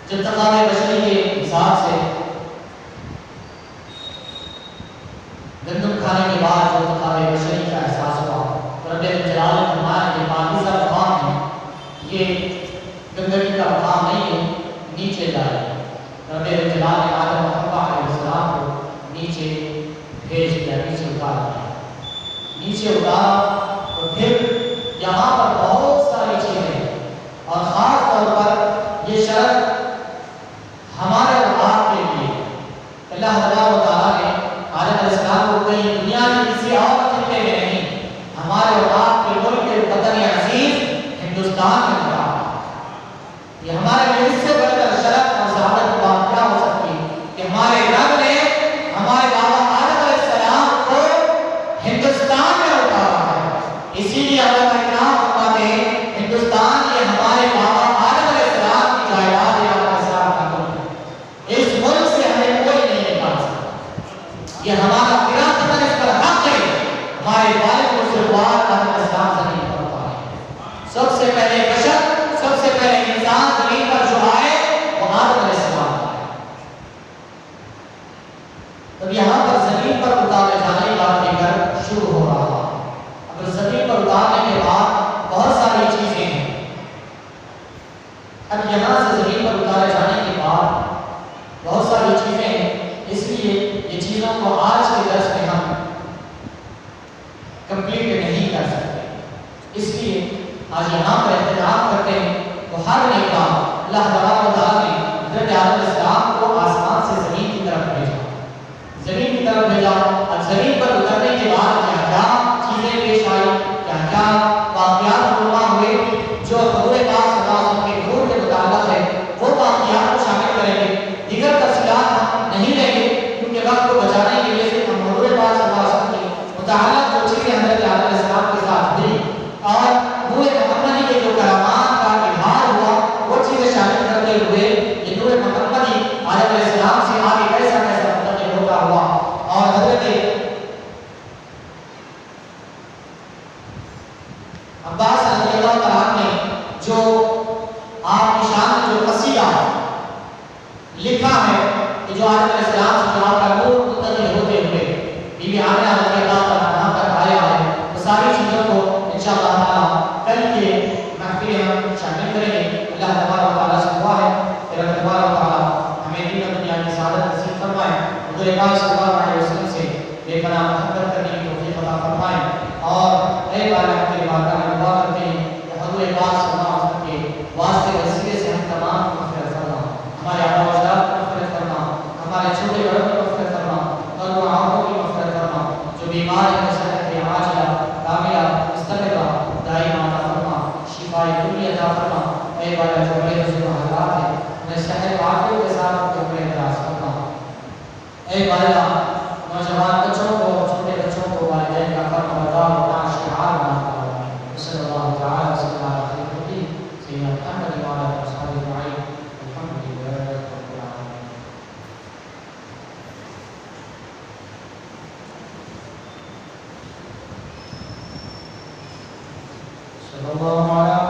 جب تقاضے بشری کے حساب سے گندم کھانے کے بعد جو انتخاب بشری کا احساس ہوا، رب جلال نے فرمایا یہ پاکیزہ مقام ہے، یہ گندگی کا مقام نہیں ہے، نیچے جائے۔ رب جلال نے آدم و حوا علیہ السلام کو نیچے بھیج دیا، نیچے اتار دیا، نیچے اتارا۔ اور پھر یہاں پر بہت ساری چیزیں، اور خاص طور پر یہ شرط ہمارے اور آپ کے لیے، اللہ تعالیٰ نے آدم علیہ السلام کو کہیں دنیا کی کسی اور خطے میں نہیں، ہمارے اور آپ کے ملک کے وطن عزیز ہندوستان میں کہا۔ یہ ہمارے لیے اس سے بڑھ کر شرف اور سعادت کی بات کیا ہو سکتی کہ ہمارے رب نے ہمارے بابا آدم علیہ السلام کو ہندوستان میں اتارا ہے۔ اسی لیے علماء کرام فرماتے ہیں ہندوستان یہ ہمارے بابا آدم علیہ السلام کی جائیداد ہے، آدم علیہ السلام کا ملک ہے۔ اس ملک سے ہمیں کوئی نہیں نکال سکتا، یہ ہمارا وراثت ہے، اس پر حق ہے۔ ہمارے والد بزرگوار آدم علیہ السلام زمین پر اتارے۔ سب سے پہلے بشر، سب سے پہلے انسان زمین پر جو آئے وہ آدم علیہ السلام آئے۔ تب یہاں پر زمین پر اتارے جانے کا فکر شروع ہو رہا۔ اب زمین پر اتارنے کے بعد بہت ساری چیزیں ہیں۔ اب یہاں سے زمین پر اتارے جانے کے بعد بہت ساری چیزیں ہیں، اس لیے یہ چیزوں کو آج کے درس میں ہم کمپلیٹ نہیں کر سکتے۔ اس لیے آج یہاں پر احترام کرتے ہیں تو ہر نکاح اللہ تعالیٰ نے حضرت آدم علیہ السلام کو آسمان سے زمین کی طرف بھیجا، زمین کی طرف بھیجا۔ اب زمین پر اترنے کے بعد کیا کیا چیزیں پیش آئی، کیا کیا واقعات رونما ہوئے، جو حضور پاک صلی اللہ علیہ وسلم کے نور کے متعلق ہے وہ واقعات کو شامل کریں گے۔ دیگر تفصیلات ہم نہیں لیں گے کیونکہ وقت کو بچانے کے لیے صرف ہم حضور پاک صلی اللہ علیہ وسلم کے متعلق جو چیزیں حضرت آدم علیہ السلام کے ساتھ ہوئی اور نور محمدی کے جو کرامات کا اظہار ہوا وہ چیزیں شامل کرتے ہوئے یہ نور محمدی آدم علیہ السلام سے آگے کیسا کیسا منتقل ہوتا ہوا۔ اور حضرت عباس رضی اللہ تعالیٰ نے جو آپ کی شان میں جو قصیدہ لکھا ہے کہ جو آدم علیہ السلام سے آپ کا نور منتقل ہوتے ہوئے بی بی آمنہ رضی اللہ عنہا تک آیا ہے، وہ ساری چیزوں کو انشاءاللہ تعالیٰ کل کے محفل ہم شامل کریں گے۔ اللہ تبارک و تعالیٰ سے دعا ہے کہ رب تبارک و تعالیٰ ہمیں دین و دنیا کی سعادت نصیب فرمائے، حضور پاک صلی اللہ علیہ وسلم سے بے پناہ محبت کرنے کی توفیق عطا فرمائے۔ اور اے بارے ہم تیری بارگاہ میں دعا کرتے ہیں کہ حضور پاک صلی اللہ علیہ وسلم کے واسطے وسیلے سے ہم تمام کی مغفرت فرما، ہمارے آبا و اجداد کی مغفرت فرما، ہمارے چھوٹے بڑوں کی مغفرت فرما، اور معاہدوں کی مغفرت فرما، جو بیمار ہیں صحت کے عاجلہ کاملہ مستمرہ دائم عطا فرما، شفائے کلی عطا فرما۔ اے بارے جو بڑے بزرگ حضرات ہیں انہیں صحت و عافیت کے ساتھ اپنے عمر دراز فرما۔ اے بارے نوجوان بچوں کو، چھوٹے بچوں کو والدین کا فرما بردار ہونا شعار بنا فرما۔ صلی اللہ تعالیٰ وسلم علی خیر خلقہ سیدنا محمد وعلی آلہ وصحبہ اجمعین۔ الحمد للہ رب العالمین۔ صلی اللہ علیہ